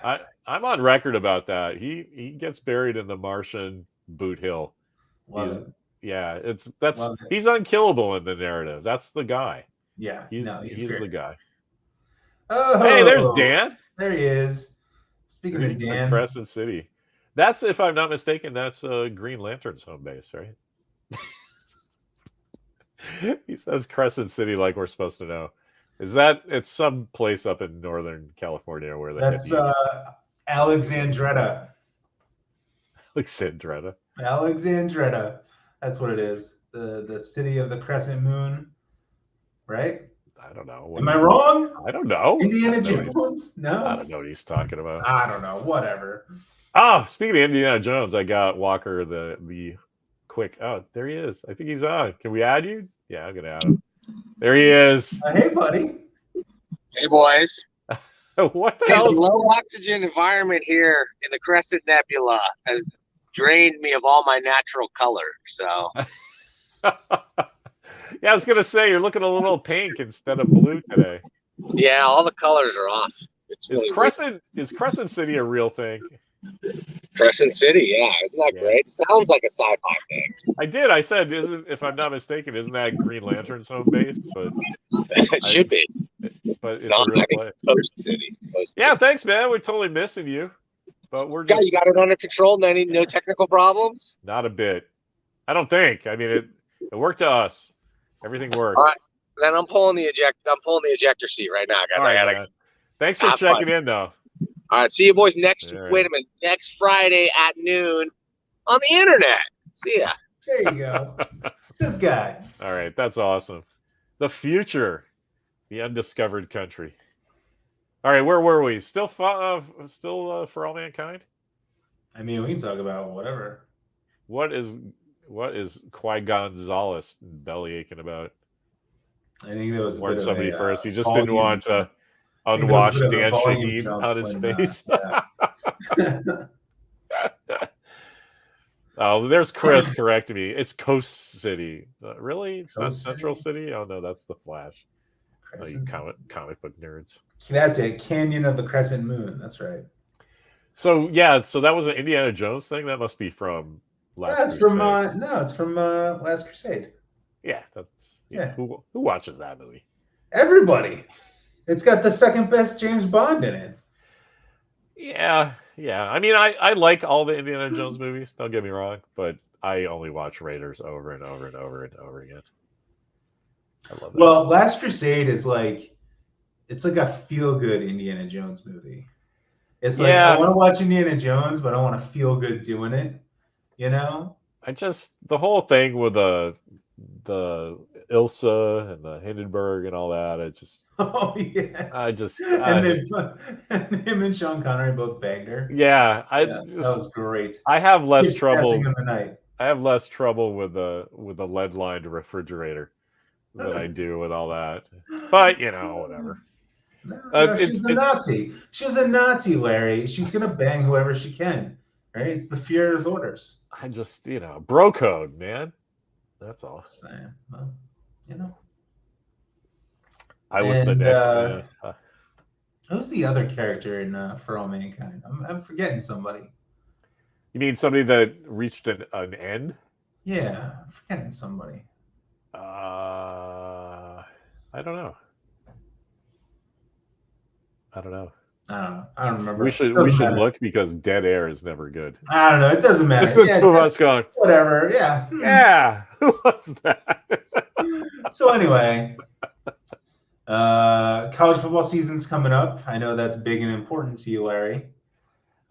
B: I'm on record about that. He gets buried in the Martian Boot Hill. He's unkillable in the narrative. That's the guy.
C: Yeah,
B: he's the guy.
C: Oh,
B: hey, there's Dan.
C: There he is. Speaking of Dan,
B: Crescent City. That's, if I'm not mistaken, that's Green Lantern's home base, right? He says Crescent City like we're supposed to know. It's some place up in Northern California where
C: that's Alexandretta. Alexandretta. That's what it is. The city of the crescent moon, right?
B: I don't know.
C: Am I wrong?
B: I don't know.
C: Indiana Jones? No.
B: I don't know what he's talking about.
C: I don't know. Whatever.
B: Oh, speaking of Indiana Jones, I got Walker the quick. Oh, there he is. I think he's on. Can we add you? Yeah, I'm gonna add him. There he is.
C: Hey, buddy.
D: Hey, boys.
B: What the hell?
D: The low oxygen environment here in the Crescent Nebula has drained me of all my natural color. So.
B: Yeah, I was gonna say you're looking a little pink instead of blue today.
D: Yeah, all the colors are off.
B: Is Crescent City a real thing?
D: Crescent City, yeah, isn't that great? It sounds like a sci-fi thing.
B: I said, if I'm not mistaken, isn't that Green Lantern's home base? But
D: it should be.
B: But it's not a real place.
D: Coast City.
B: Yeah, thanks, man. We're totally missing you. But we're
D: you got it under control. No technical problems.
B: Not a bit. I don't think. I mean, it worked to us. Everything worked.
D: All right. Then I'm pulling the ejector seat right now, guys.
B: Right, thanks for checking in, though.
D: All right. See you boys next Friday at noon on the internet. See ya.
C: There you go. This guy.
B: All right, that's awesome. The future, the undiscovered country. All right, where were we? Still for all mankind.
C: I mean, we can talk about whatever.
B: What is Qui-Gonzalez belly aching about?
C: I think there was a
B: Warn
C: bit
B: somebody
C: of a
B: first. He just didn't want
C: jump. I think there was a
B: unwashed
C: bit of a
B: Dan
C: volume
B: Shaheen
C: jump
B: on his
C: when,
B: face.
C: yeah.
B: Oh, there's Chris correcting me. It's Coast City. Really? It's not
C: Coast
B: Central City? Oh no, that's the Flash. Oh, you
C: Crescent.
B: comic book nerds.
C: That's it. Canyon of the Crescent Moon. That's right.
B: So yeah, so that was an Indiana Jones thing. That must be from Last
C: That's
B: Crusade.
C: from no, it's from Last Crusade.
B: Yeah, that's
C: Yeah.
B: Who watches that movie?
C: Everybody. It's got the second best James Bond in it.
B: Yeah. I mean, I like all the Indiana Jones movies. Don't get me wrong, but I only watch Raiders over and over and over and over again. I love that.
C: Well, Last Crusade is it's like a feel-good Indiana Jones movie. It's like I want to watch Indiana Jones, but I want to feel good doing it. You know?
B: The whole thing with the Ilsa and the Hindenburg and all that.
C: Oh yeah. And him and Sean Connery both banged her.
B: Yeah,
C: that was great.
B: I have less trouble.
C: In the night.
B: I have less trouble with the lead-lined refrigerator than I do with all that. But whatever.
C: No, she's a Nazi. She's a Nazi, Larry. She's gonna bang whoever she can. Right? It's the Führer's orders.
B: I just, bro code, man. That's all.
C: Saying. Well,
B: I was the next man.
C: Who's the other character in For All Mankind? I'm forgetting somebody.
B: You mean somebody that reached an end?
C: Yeah, I'm forgetting somebody.
B: I don't know.
C: I don't remember.
B: We should look because dead air is never good.
C: I don't know. It doesn't matter.
B: Just the two of us going.
C: Whatever. Yeah.
B: Yeah. Who was that?
C: So anyway, college football season's coming up. I know that's big and important to you, Larry.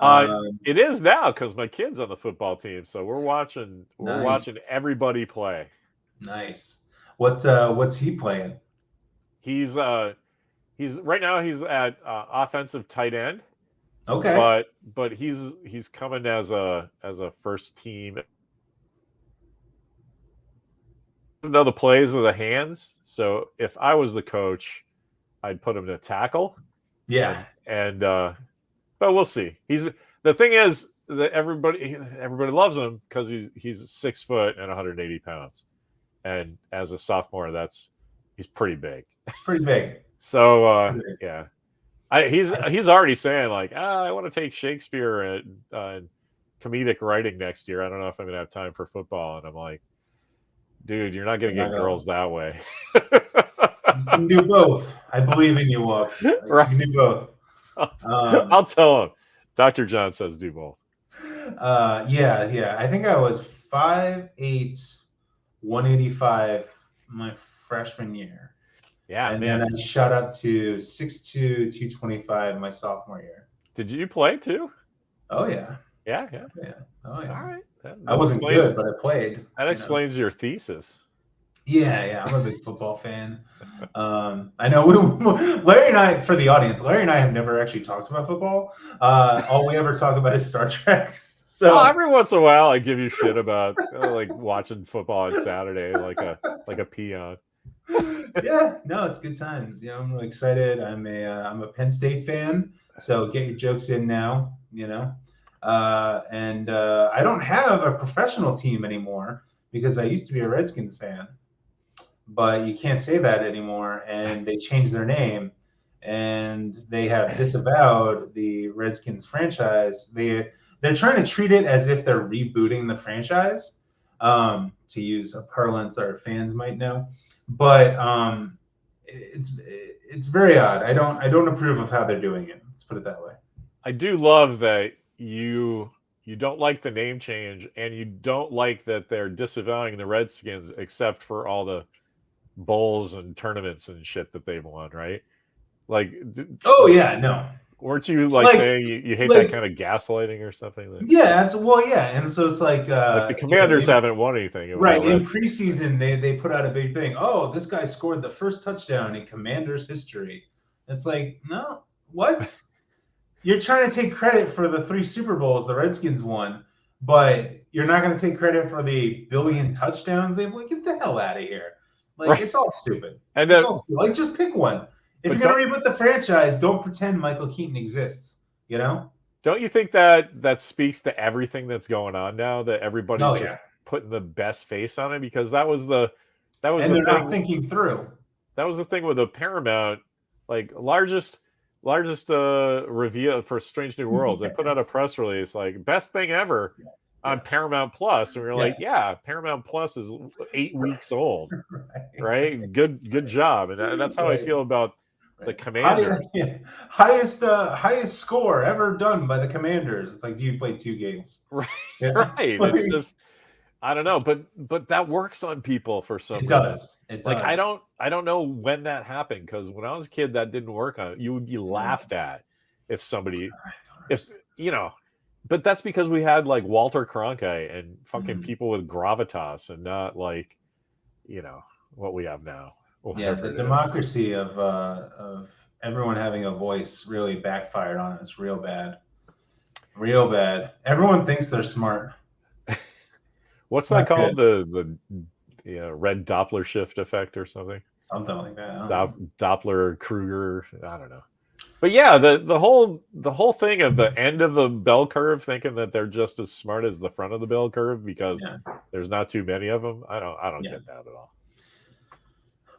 B: It is now because my kid's on the football team, so we're watching everybody play.
C: Nice. What's he playing?
B: He's right now he's at offensive tight end.
C: Okay.
B: But he's coming as a first team. Know the plays of the hands. So if I was the coach, I'd put him to tackle.
C: Yeah.
B: And but we'll see. The thing is that everybody loves him because he's 6 foot and 180 pounds. And as a sophomore, he's pretty big.
C: It's pretty big.
B: So yeah. He's already saying like, I want to take Shakespeare and comedic writing next year. I don't know if I'm gonna have time for football. And I'm like, dude, you're not gonna get girls that way.
C: You can do both. I believe in you, Walks.
B: Right.
C: You can do both.
B: I'll tell him. Dr. John says do both.
C: Yeah. I think I was 5'8", 185 my freshman year.
B: Yeah,
C: and
B: man.
C: then I shot up to 6'2", 225 my sophomore year.
B: Did you play too?
C: Oh yeah.
B: Yeah.
C: Oh yeah.
B: All right.
C: I wasn't good, but I played.
B: That explains your thesis.
C: Yeah. I'm a big football fan. I know Larry and I, for the audience, Larry and I have never actually talked about football. All we ever talk about is Star Trek. So
B: every once in a while, I give you shit about like watching football on Saturday, like a peon.
C: Yeah, no, it's good times. I'm really excited. I'm a Penn State fan, so get your jokes in now. And I don't have a professional team anymore because I used to be a Redskins fan, but you can't say that anymore. And they changed their name, and they have disavowed the Redskins franchise. They're trying to treat it as if they're rebooting the franchise, to use a parlance our fans might know. But it's very odd. I don't approve of how they're doing it. Let's put it that way.
B: I do love that you don't like the name change, and you don't like that they're disavowing the Redskins except for all the bowls and tournaments and shit that they've won, right? Like,
C: oh yeah, no.
B: Weren't you
C: Like-
B: saying you hate
C: like-
B: that kind of gaslighting or something?
C: Yeah, well, yeah, and so it's like
B: The Commanders haven't won anything. It was
C: right
B: already-
C: in preseason they put out a big thing. Oh, this guy scored the first touchdown in Commanders history. It's like, no, what? You're trying to take credit for the 3 Super Bowls the Redskins won, but you're not going to take credit for the billion touchdowns they've won. Get the hell out of here! Like
B: Right.
C: it's all stupid.
B: And
C: It's all stupid. Like just pick one. If
B: But
C: you're going to reboot the franchise, don't pretend Michael Keaton exists. You know?
B: don't you think that speaks to everything that's going on now? That everybody's just putting the best face on it, because that was
C: and
B: the
C: they're
B: thing.
C: not thinking through.
B: That was the thing with the Paramount, like largest review for Strange New Worlds. They put out a press release like best thing ever on Paramount Plus, and we were like, yeah, Paramount Plus is 8 weeks old, right? Good job, and that's how I feel about the Commanders.
C: Highest score ever done by the Commanders. It's like, do you play 2 games?
B: Right,
C: Yeah.
B: right. It's just, I don't know, but that works on people for some reason.
C: It does.
B: Like I don't know when that happened, because when I was a kid, that didn't work on it. You would be laughed at if somebody, but that's because we had like Walter Cronkite and fucking people with gravitas, and not like, what we have now.
C: Yeah, the democracy of everyone having a voice really backfired on us real bad. Real bad. Everyone thinks they're smart.
B: What's that called? The red Doppler shift effect or something?
C: Something like that.
B: Doppler Kruger. I don't know. But yeah, the whole thing of the end of the bell curve, thinking that they're just as smart as the front of the bell curve because there's not too many of them. I don't get that at all.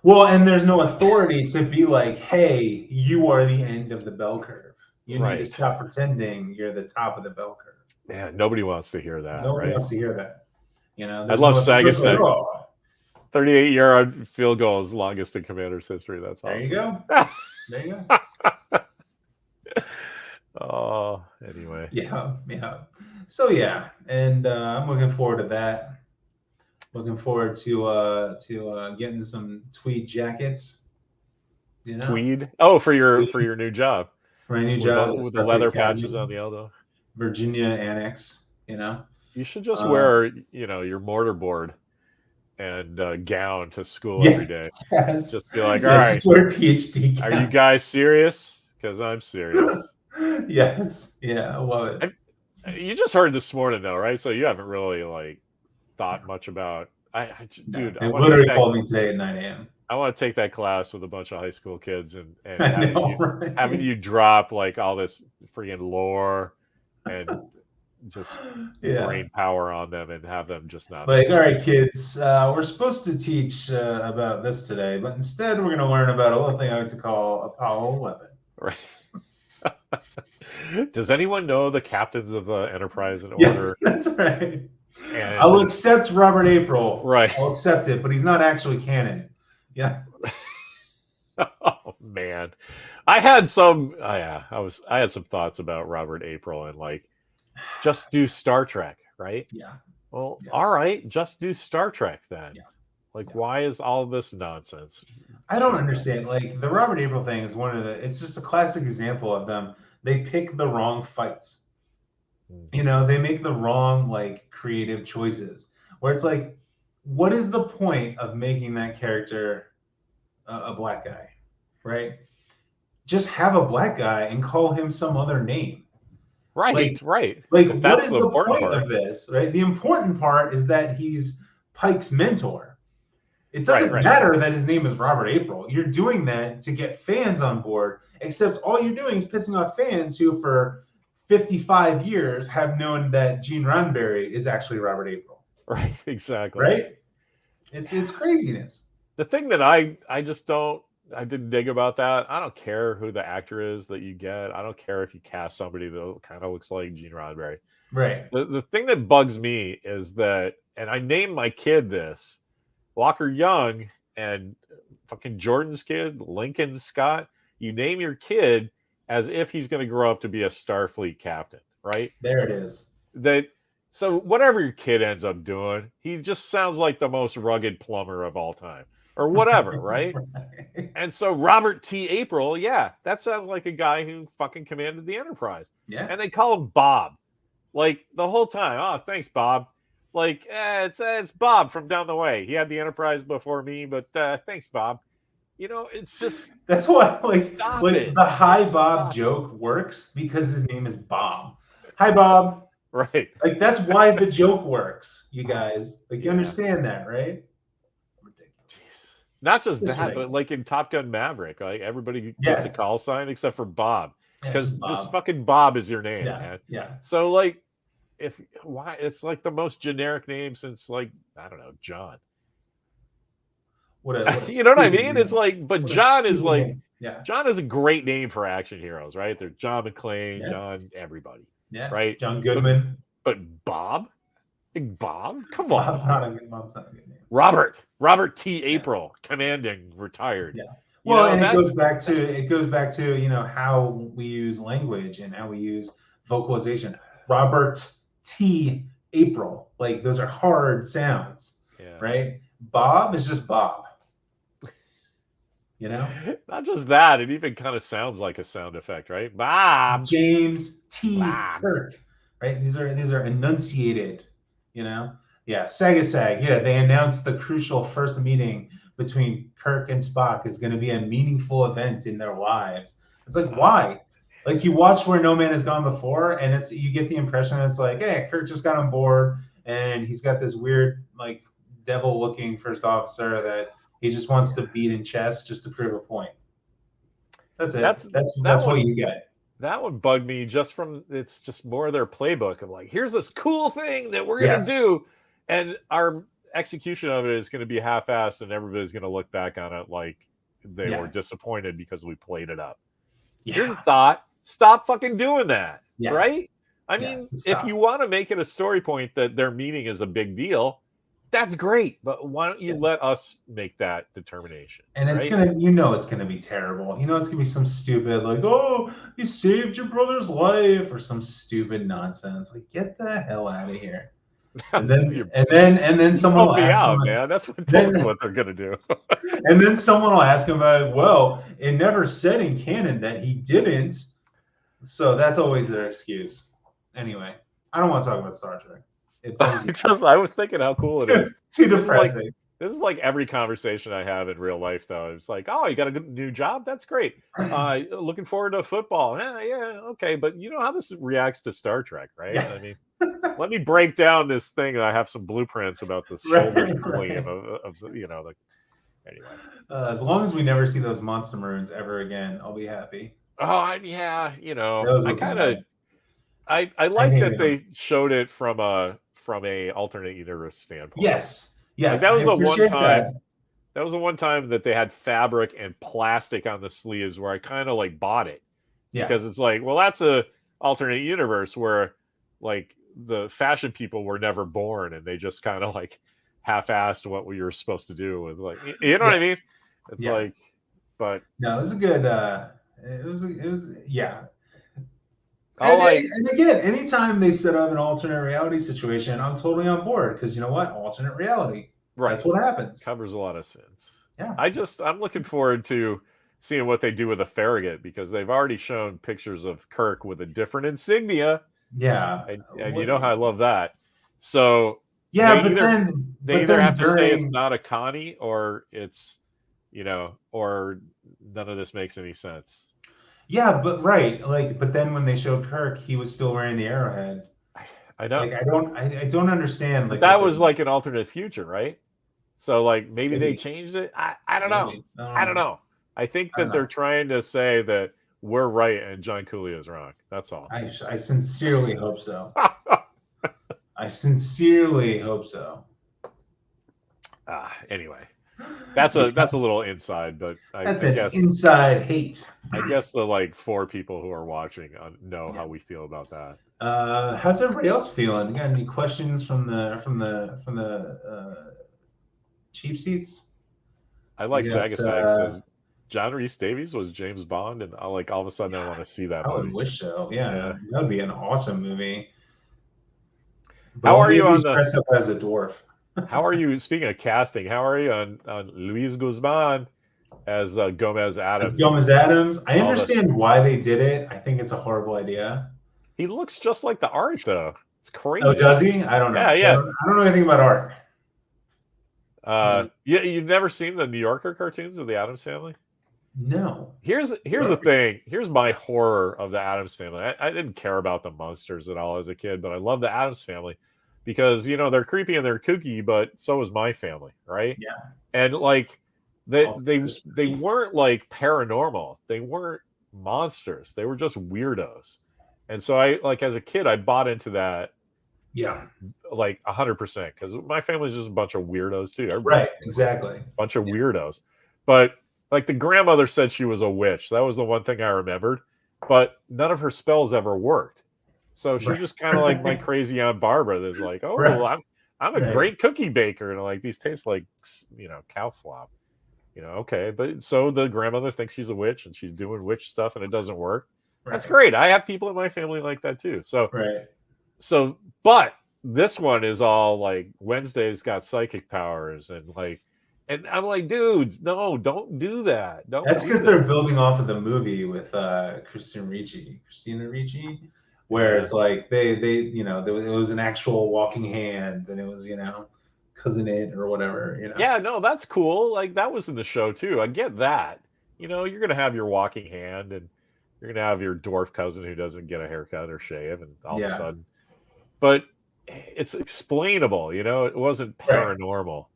C: Well, and there's no authority to be like, hey, you are the end of the bell curve. You need to stop pretending you're the top of the bell curve.
B: Yeah, nobody wants to hear that.
C: Nobody wants to hear that.
B: I love Saga saying 38-yard field goal is longest in Commanders history. That's awesome.
C: There you go. There you go.
B: Oh, anyway.
C: Yeah. So and I'm looking forward to that. Looking forward to getting some tweed jackets.
B: Tweed? Oh, for your new job.
C: For my new job
B: with the leather patches on the elbow.
C: Virginia Annex.
B: You should just wear your mortarboard and gown to school every day.
C: Yes.
B: Just be like, all right,
C: wear PhD.
B: Are you guys serious? Because I'm serious.
C: Yes. Yeah, I love it.
B: You just heard this morning though, right? So you haven't really thought much about. Dude,
C: it literally called me today at 9 a.m.
B: I want to take that class with a bunch of high school kids and
C: having
B: you drop like all this freaking lore and just brain power on them and have them just not
C: like, all right, kids, we're supposed to teach about this today, but instead we're going to learn about a little thing I like to call Apollo 11.
B: Right. Does anyone know the captains of the Enterprise and Order?
C: That's right. And I'll accept Robert April.
B: Right.
C: I'll accept it, but he's not actually canon. Yeah.
B: Oh man. I had some thoughts about Robert April and like just do Star Trek, right?
C: Yeah.
B: Well, all right, just do Star Trek then. Yeah. Like why is all this nonsense?
C: I don't understand. Like the Robert April thing is it's just a classic example of them. They pick the wrong fights. They make the wrong creative choices where it's like, what is the point of making that character a black guy, right? Just have a black guy and call him some other name.
B: Right, right.
C: Like what is the point of this, right? The important part is that he's Pike's mentor. It doesn't matter that his name is Robert April. You're doing that to get fans on board, except all you're doing is pissing off fans who for 55 years have known that Gene Roddenberry is actually Robert April.
B: Right, exactly.
C: Right? It's craziness.
B: The thing that I didn't dig about that, I don't care who the actor is that you get. I don't care if you cast somebody that kind of looks like Gene Roddenberry.
C: Right.
B: The thing that bugs me is that, and I named my kid this, Walker Young and fucking Jordan's kid, Lincoln Scott, you name your kid as if he's going to grow up to be a Starfleet captain, right?
C: There it is.
B: So whatever your kid ends up doing, he just sounds like the most rugged plumber of all time. or whatever, right?
C: Right.
B: And so Robert T. April, yeah, that sounds like a guy who fucking commanded the Enterprise.
C: Yeah.
B: And they call him Bob, like the whole time. Oh, thanks, Bob. Like, it's Bob from down the way. He had the Enterprise before me, but thanks, Bob. You know, it's just
C: That's why, like
B: stop it.
C: the hi
B: Just
C: Bob
B: stop.
C: joke works because his name is Bob. Hi Bob.
B: Right.
C: Like that's why the joke works, you guys. Like you
B: Yeah.
C: understand that, right? Ridiculous.
B: Not just
C: Just
B: that,
C: right.
B: but like in Top Gun Maverick, like everybody gets
C: Yes.
B: a call sign except for Bob,
C: Yeah,
B: because
C: just
B: just
C: Bob.
B: fucking Bob is your name,
C: Yeah,
B: man.
C: yeah.
B: So like, why it's like the most generic name since like I don't know, John.
C: What a
B: You know what I
C: stupid
B: mean?
C: name.
B: It's like, but
C: What a
B: John is
C: stupid
B: like,
C: name. Yeah,
B: John is a great name for action heroes, right? They're John McClane,
C: Yeah.
B: John everybody,
C: yeah.
B: right?
C: John Goodman.
B: But Bob, Big Bob, come
C: Bob's
B: on,
C: not a good name.
B: Robert T. April, commanding, retired.
C: Yeah.
B: You
C: Well,
B: know,
C: and
B: that's-
C: it goes back to you know how we use language and how we use vocalization. Robert T. April, like those are hard sounds,
B: yeah.
C: right? Bob is just Bob. You know,
B: Not just that, it even kind of sounds like a sound effect, right? Bob.
C: James T.
B: Bob.
C: Kirk, right? These are enunciated. You know, yeah. Sagasag, yeah. They announced the crucial first meeting between Kirk and Spock is going to be a meaningful event in their lives. It's like why? Like you watch Where No Man Has Gone Before, and it's you get the impression it's like, hey, Kirk just got on board, and he's got this weird like devil-looking first officer that he just wants to beat in chess just to prove a point. That's it. That's what you get.
B: That one bugged me just from it's just more of their playbook of like, here's this cool thing that we're gonna do, and our execution of it is going to be half-assed, and everybody's going to look back on it like they were disappointed because we played it up. Here's a thought: stop fucking doing that, right? I mean, if you want to make it a story point that their meeting is a big deal, that's great. But why don't you let us make that determination?
C: And it's it's gonna be terrible. You know, it's gonna be some stupid like, oh, you saved your brother's life, or some stupid nonsense. Like, get the hell out of here. And then someone will ask him,
B: man. That's totally what they're gonna do.
C: And then someone will ask him about, well, it never said in canon that he didn't. So that's always their excuse. Anyway, I don't want to talk about Star Trek.
B: I was thinking how cool it is.
C: Too depressing.
B: This is like every conversation I have in real life, though. It's like, oh, you got a good new job? That's great. Looking forward to football. Yeah, okay. But you know how this reacts to Star Trek, right?
C: Yeah.
B: I mean, let me break down this thing. I have some blueprints about the shoulder gleam of anyway.
C: As long as we never see those monster maroons ever again, I'll be happy.
B: Oh, yeah. You know, I like that they showed it from a alternate universe standpoint.
C: Yes.
B: Like that was the one time. That was the one time that they had fabric and plastic on the sleeves where I kind of like bought it, because it's like, well, that's a alternate universe where like the fashion people were never born and they just kind of like half-assed what we were supposed to do with, like, you know what I mean? It's like, but
C: no, it was a good. It was And again, anytime they set up an alternate reality situation, I'm totally on board because you know what? Alternate reality. Right. That's what happens.
B: Covers a lot of sins.
C: Yeah.
B: I'm looking forward to seeing what they do with the Farragut, because they've already shown pictures of Kirk with a different insignia.
C: Yeah.
B: And you know how I love that. So they either have to say it's not a Connie or it's, or none of this makes any sense.
C: Yeah, but but then when they showed Kirk, he was still wearing the arrowhead.
B: I know.
C: Like I don't understand. Like
B: that was like an alternate future, right? So like maybe they changed it. I don't know. I don't know. I think that they're trying to say that we're right and John Cooley is wrong. That's all.
C: I sincerely hope so. I sincerely hope so.
B: Anyway. That's a little inside, but I guess
C: inside hate.
B: I guess the like 4 people who are watching know how we feel about that.
C: How's everybody else feeling? You got any questions from the cheap seats?
B: I like Sagasag says John Rhys Davies was James Bond, and all of a sudden I want to see that.
C: I would wish so. Yeah, that would be an awesome movie.
B: But how are you on
C: dressed up as a dwarf?
B: How are you? Speaking of casting, how are you on Luis Guzman as Gomez
C: As
B: Adams?
C: Gomez Adams, I
B: all the-
C: understand why they did it. I think it's a horrible idea.
B: He looks just like the art, though. It's crazy.
C: Oh, does he? I don't know.
B: Yeah,
C: So
B: yeah.
C: I don't know anything about art.
B: Yeah, you've never seen the New Yorker cartoons of the Addams Family?
C: No.
B: Here's the thing. Here's my horror of the Addams Family. I didn't care about the monsters at all as a kid, but I love the Addams Family because they're creepy and they're kooky, but so is my family, right?
C: Yeah.
B: And like they
C: Also
B: they
C: just
B: they
C: creepy.
B: weren't like paranormal. They weren't monsters. They were just weirdos. And so I like as a kid I bought into that
C: Yeah.
B: like 100% because my family's just a bunch of weirdos too. Everybody's
C: Right. Exactly.
B: a bunch of weirdos. But like the grandmother said she was a witch. That was the one thing I remembered. But none of her spells ever worked. So she's
C: Right.
B: just kind of like my crazy Aunt Barbara that's like, oh,
C: Right.
B: I'm a
C: Right.
B: great cookie baker. And like these taste like cow flop. Okay. But so the grandmother thinks she's a witch and she's doing witch stuff and it doesn't work. That's
C: Right.
B: great. I have people in my family like that too.
C: Right.
B: But this one is all like Wednesday's got psychic powers and I'm like, dudes, no, don't do that. Don't.
C: That's
B: do
C: because
B: that.
C: they're building off of the movie with Christina Ricci, where it's like they it was an actual walking hand and it was cousin it or whatever.
B: Yeah, no, that's cool. Like that was in the show too. I get that. You're gonna have your walking hand and you're gonna have your dwarf cousin who doesn't get a haircut or shave, and all of a
C: Yeah.
B: sudden, but it's explainable. It wasn't
C: Right.
B: paranormal.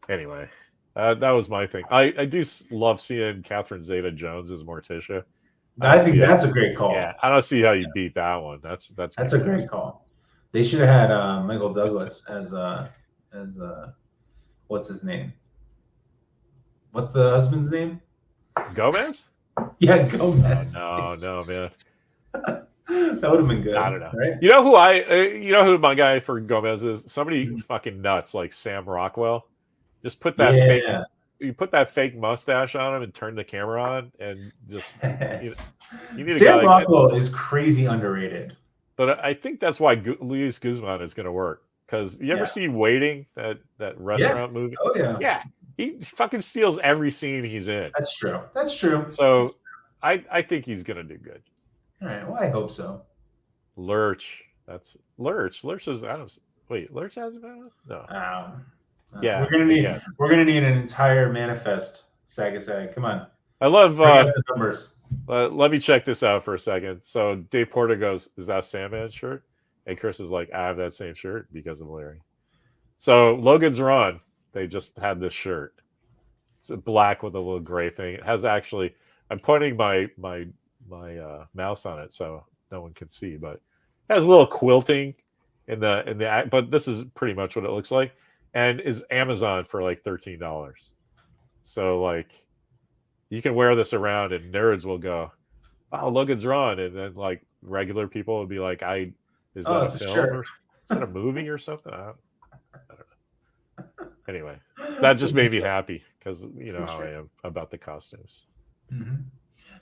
B: Anyway, that was my thing. I do love seeing Catherine Zeta-Jones as Morticia.
C: I think
B: see how-
C: that's a great call.
B: Yeah, I don't see how you beat that one. That's
C: That's a great
B: fantastic.
C: call. They should have had Michael Douglas as what's his name? What's the husband's name?
B: Gomez?
C: Yeah, Gomez.
B: No, man.
C: That would have been good.
B: I don't know.
C: Right?
B: You know who my guy for Gomez is? Somebody fucking nuts like Sam Rockwell. Just put that fake.
C: Yeah.
B: You put that fake mustache on him and turn the camera on, and just
C: Yes.
B: you need a guy
C: Sam
B: like that.
C: Rockwell is crazy underrated.
B: But I think that's why Luis Guzman is going to work. Because you ever
C: Yeah.
B: see Waiting, that restaurant movie?
C: Oh yeah.
B: Yeah, he fucking steals every scene he's in.
C: That's true. That's true.
B: So I think he's going to do good.
C: All right. Well, I hope so.
B: Lurch. That's Lurch. Lurch is Adams. Wait, Lurch has a no. Yeah,
C: We're gonna need an entire manifest. Sagasag. Come on.
B: I love.
C: Bring up the numbers.
B: Let me check this out for a second. So Dave Porter goes, "Is that a Sandman shirt?" And Chris is like, "I have that same shirt because of Larry." So Logan's Run. They just had this shirt. It's black with a little gray thing. It has actually. I'm pointing my mouse on it so no one can see, but it has a little quilting in the. But this is pretty much what it looks like, and is Amazon for like $13. So like, you can wear this around, and nerds will go, "Wow, Logan's Run," and then like regular people will be like, "Is that a
C: it's a
B: film?
C: shirt.
B: Or, is that a movie or something?" I don't know. Anyway, that just made me happy because you know how I am about the costumes.
C: Mm-hmm.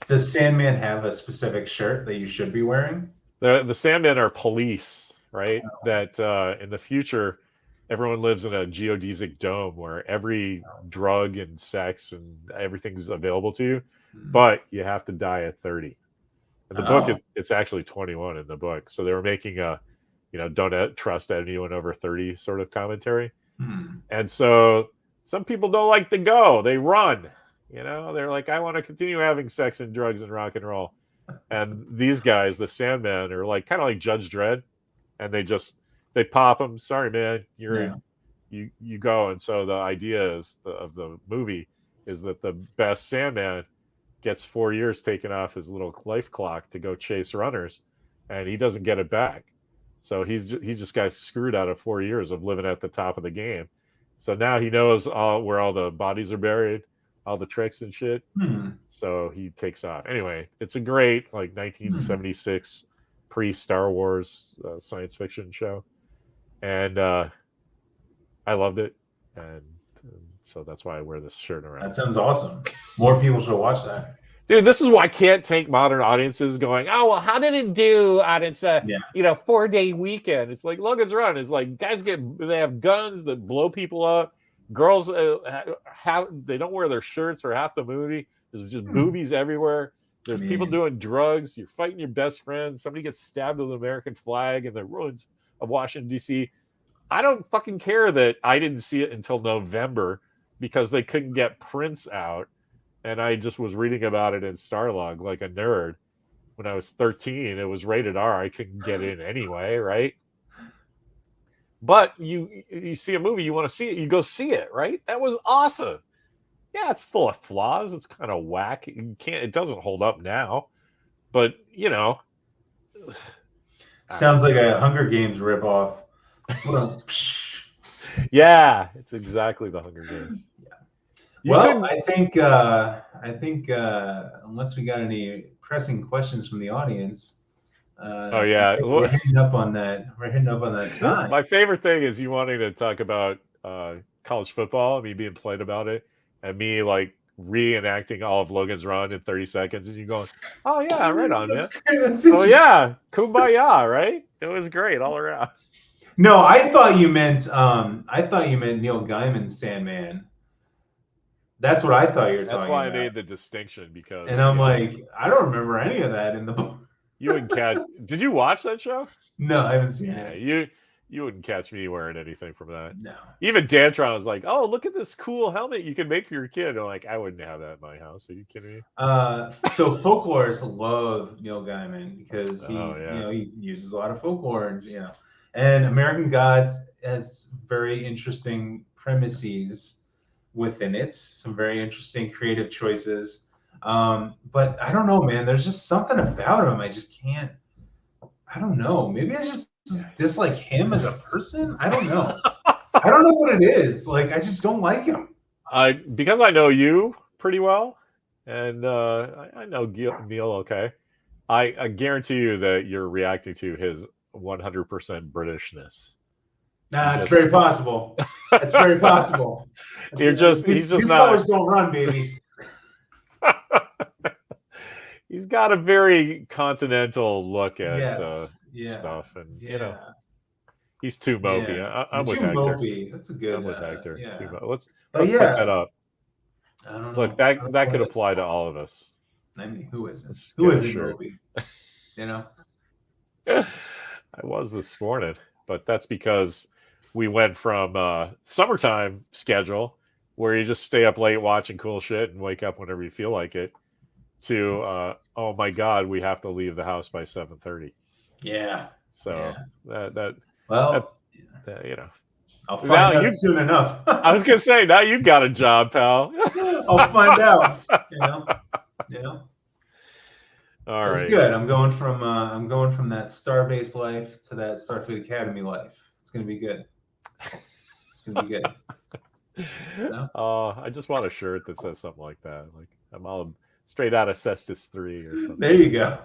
C: Does Sandman have a specific shirt that you should be wearing?
B: The Sandmen are police, right? That in the future, everyone lives in a geodesic dome where every drug and sex and everything's available to you, but you have to die at 30. In the book, it's actually 21 in the book. So they were making a, don't trust anyone over 30 sort of commentary. And so some people don't like to go. They run. They're like, I want to continue having sex and drugs and rock and roll. And these guys, the Sandmen, are like kind of like Judge Dredd, and they pop them. Sorry, man, you go. And so the idea of the movie is that the best Sandman gets 4 years taken off his little life clock to go chase runners, and he doesn't get it back. So he just got screwed out of 4 years of living at the top of the game. So now he knows where all the bodies are buried, all the tricks and shit. So he takes off. Anyway, it's a great 1976 pre-Star Wars science fiction show, and I loved it, and so that's why I wear this shirt around.
C: That sounds awesome. More people should watch that.
B: Dude, this is why I can't take modern audiences going, oh, well, how did it do on its 4-day weekend? It's like Logan's Run. It's like guys they have guns that blow people up. Girls they don't wear their shirts for half the movie. There's just boobies everywhere. There's people doing drugs. You're fighting your best friend. Somebody gets stabbed with an American flag in the ruins of Washington, D.C. I don't fucking care that I didn't see it until November because they couldn't get prints out. And I just was reading about it in Starlog like a nerd. When I was 13, it was rated R. I couldn't get in anyway, right? But you see a movie, you want to see it, you go see it, right? That was awesome. Yeah, it's full of flaws. It's kind of whack. It doesn't hold up now. But,
C: Sounds like a Hunger Games ripoff.
B: Yeah, it's exactly the Hunger Games.
C: I think unless we got any pressing questions from the audience, we're hitting up on that. We're hitting up on that time.
B: My favorite thing is you wanting to talk about college football, me being played about it, and me like reenacting all of Logan's Run in 30 seconds, and you going, "Oh yeah, right on, man. Oh yeah, kumbaya, right? It was great all around."
C: No, I thought you meant Neil Gaiman's Sandman. That's what I thought you were talking about.
B: That's why I made the distinction because.
C: And I'm like, I don't remember any of that in the book.
B: You wouldn't catch. Did you watch that show?
C: No, I haven't seen it.
B: You wouldn't catch me wearing anything from that.
C: No.
B: Even Dantron was like, "Oh, look at this cool helmet you can make for your kid." I'm like, I wouldn't have that in my house. Are you kidding me?
C: So folklorists love Neil Gaiman because he uses a lot of folklore and American Gods has very interesting premises within it, some very interesting creative choices. But I don't know, man. There's just something about him. I just can't. I don't know. Maybe I just dislike him as a person. I don't know. I don't know what it is. Like, I just don't like him.
B: Because I know you pretty well, and I know Neil okay. I guarantee you that you're reacting to his 100% Britishness.
C: It's very possible. It's very possible.
B: He's just
C: these
B: not.
C: colors don't run, baby.
B: He's got a very continental look at stuff, and he's too mopey.
C: Yeah.
B: I'm with
C: too
B: Hector.
C: Mopey. That's a good.
B: I'm with Hector.
C: Yeah.
B: Let's pick that up.
C: I don't know.
B: Look, that could apply to all of us.
C: I mean, who isn't? Who isn't mopey?
B: I was this morning, but that's because we went from summertime schedule where you just stay up late watching cool shit and wake up whenever you feel like it to oh my god, we have to leave the house by 7:30.
C: Yeah.
B: So that
C: I'll find out soon enough.
B: I was gonna say, now you got a job, pal.
C: I'll find out. All right. It's good. I'm going from that Starbase life to that Starfleet Academy life. It's gonna be good. It's gonna be good.
B: I just want a shirt that says something like that. Like I'm all straight out of Cestus 3 or something.
C: There you go.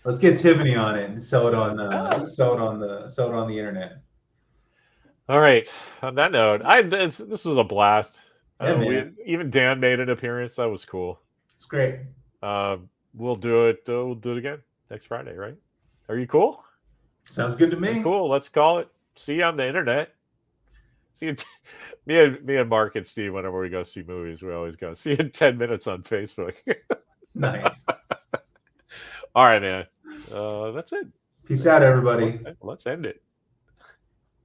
C: Let's get Tiffany on it and sell it on the internet.
B: All right. On that note, this was a blast. Even Dan made an appearance. That was cool.
C: It's great.
B: We'll do it. We'll do it again next Friday, right? Are you cool?
C: Sounds good to me.
B: Cool. Let's call it. See you on the internet. See you. Me and Mark and Steve, whenever we go see movies, we always go see you in 10 minutes on Facebook.
C: Nice.
B: All right, man. That's it.
C: Peace out, everybody.
B: Let's end it.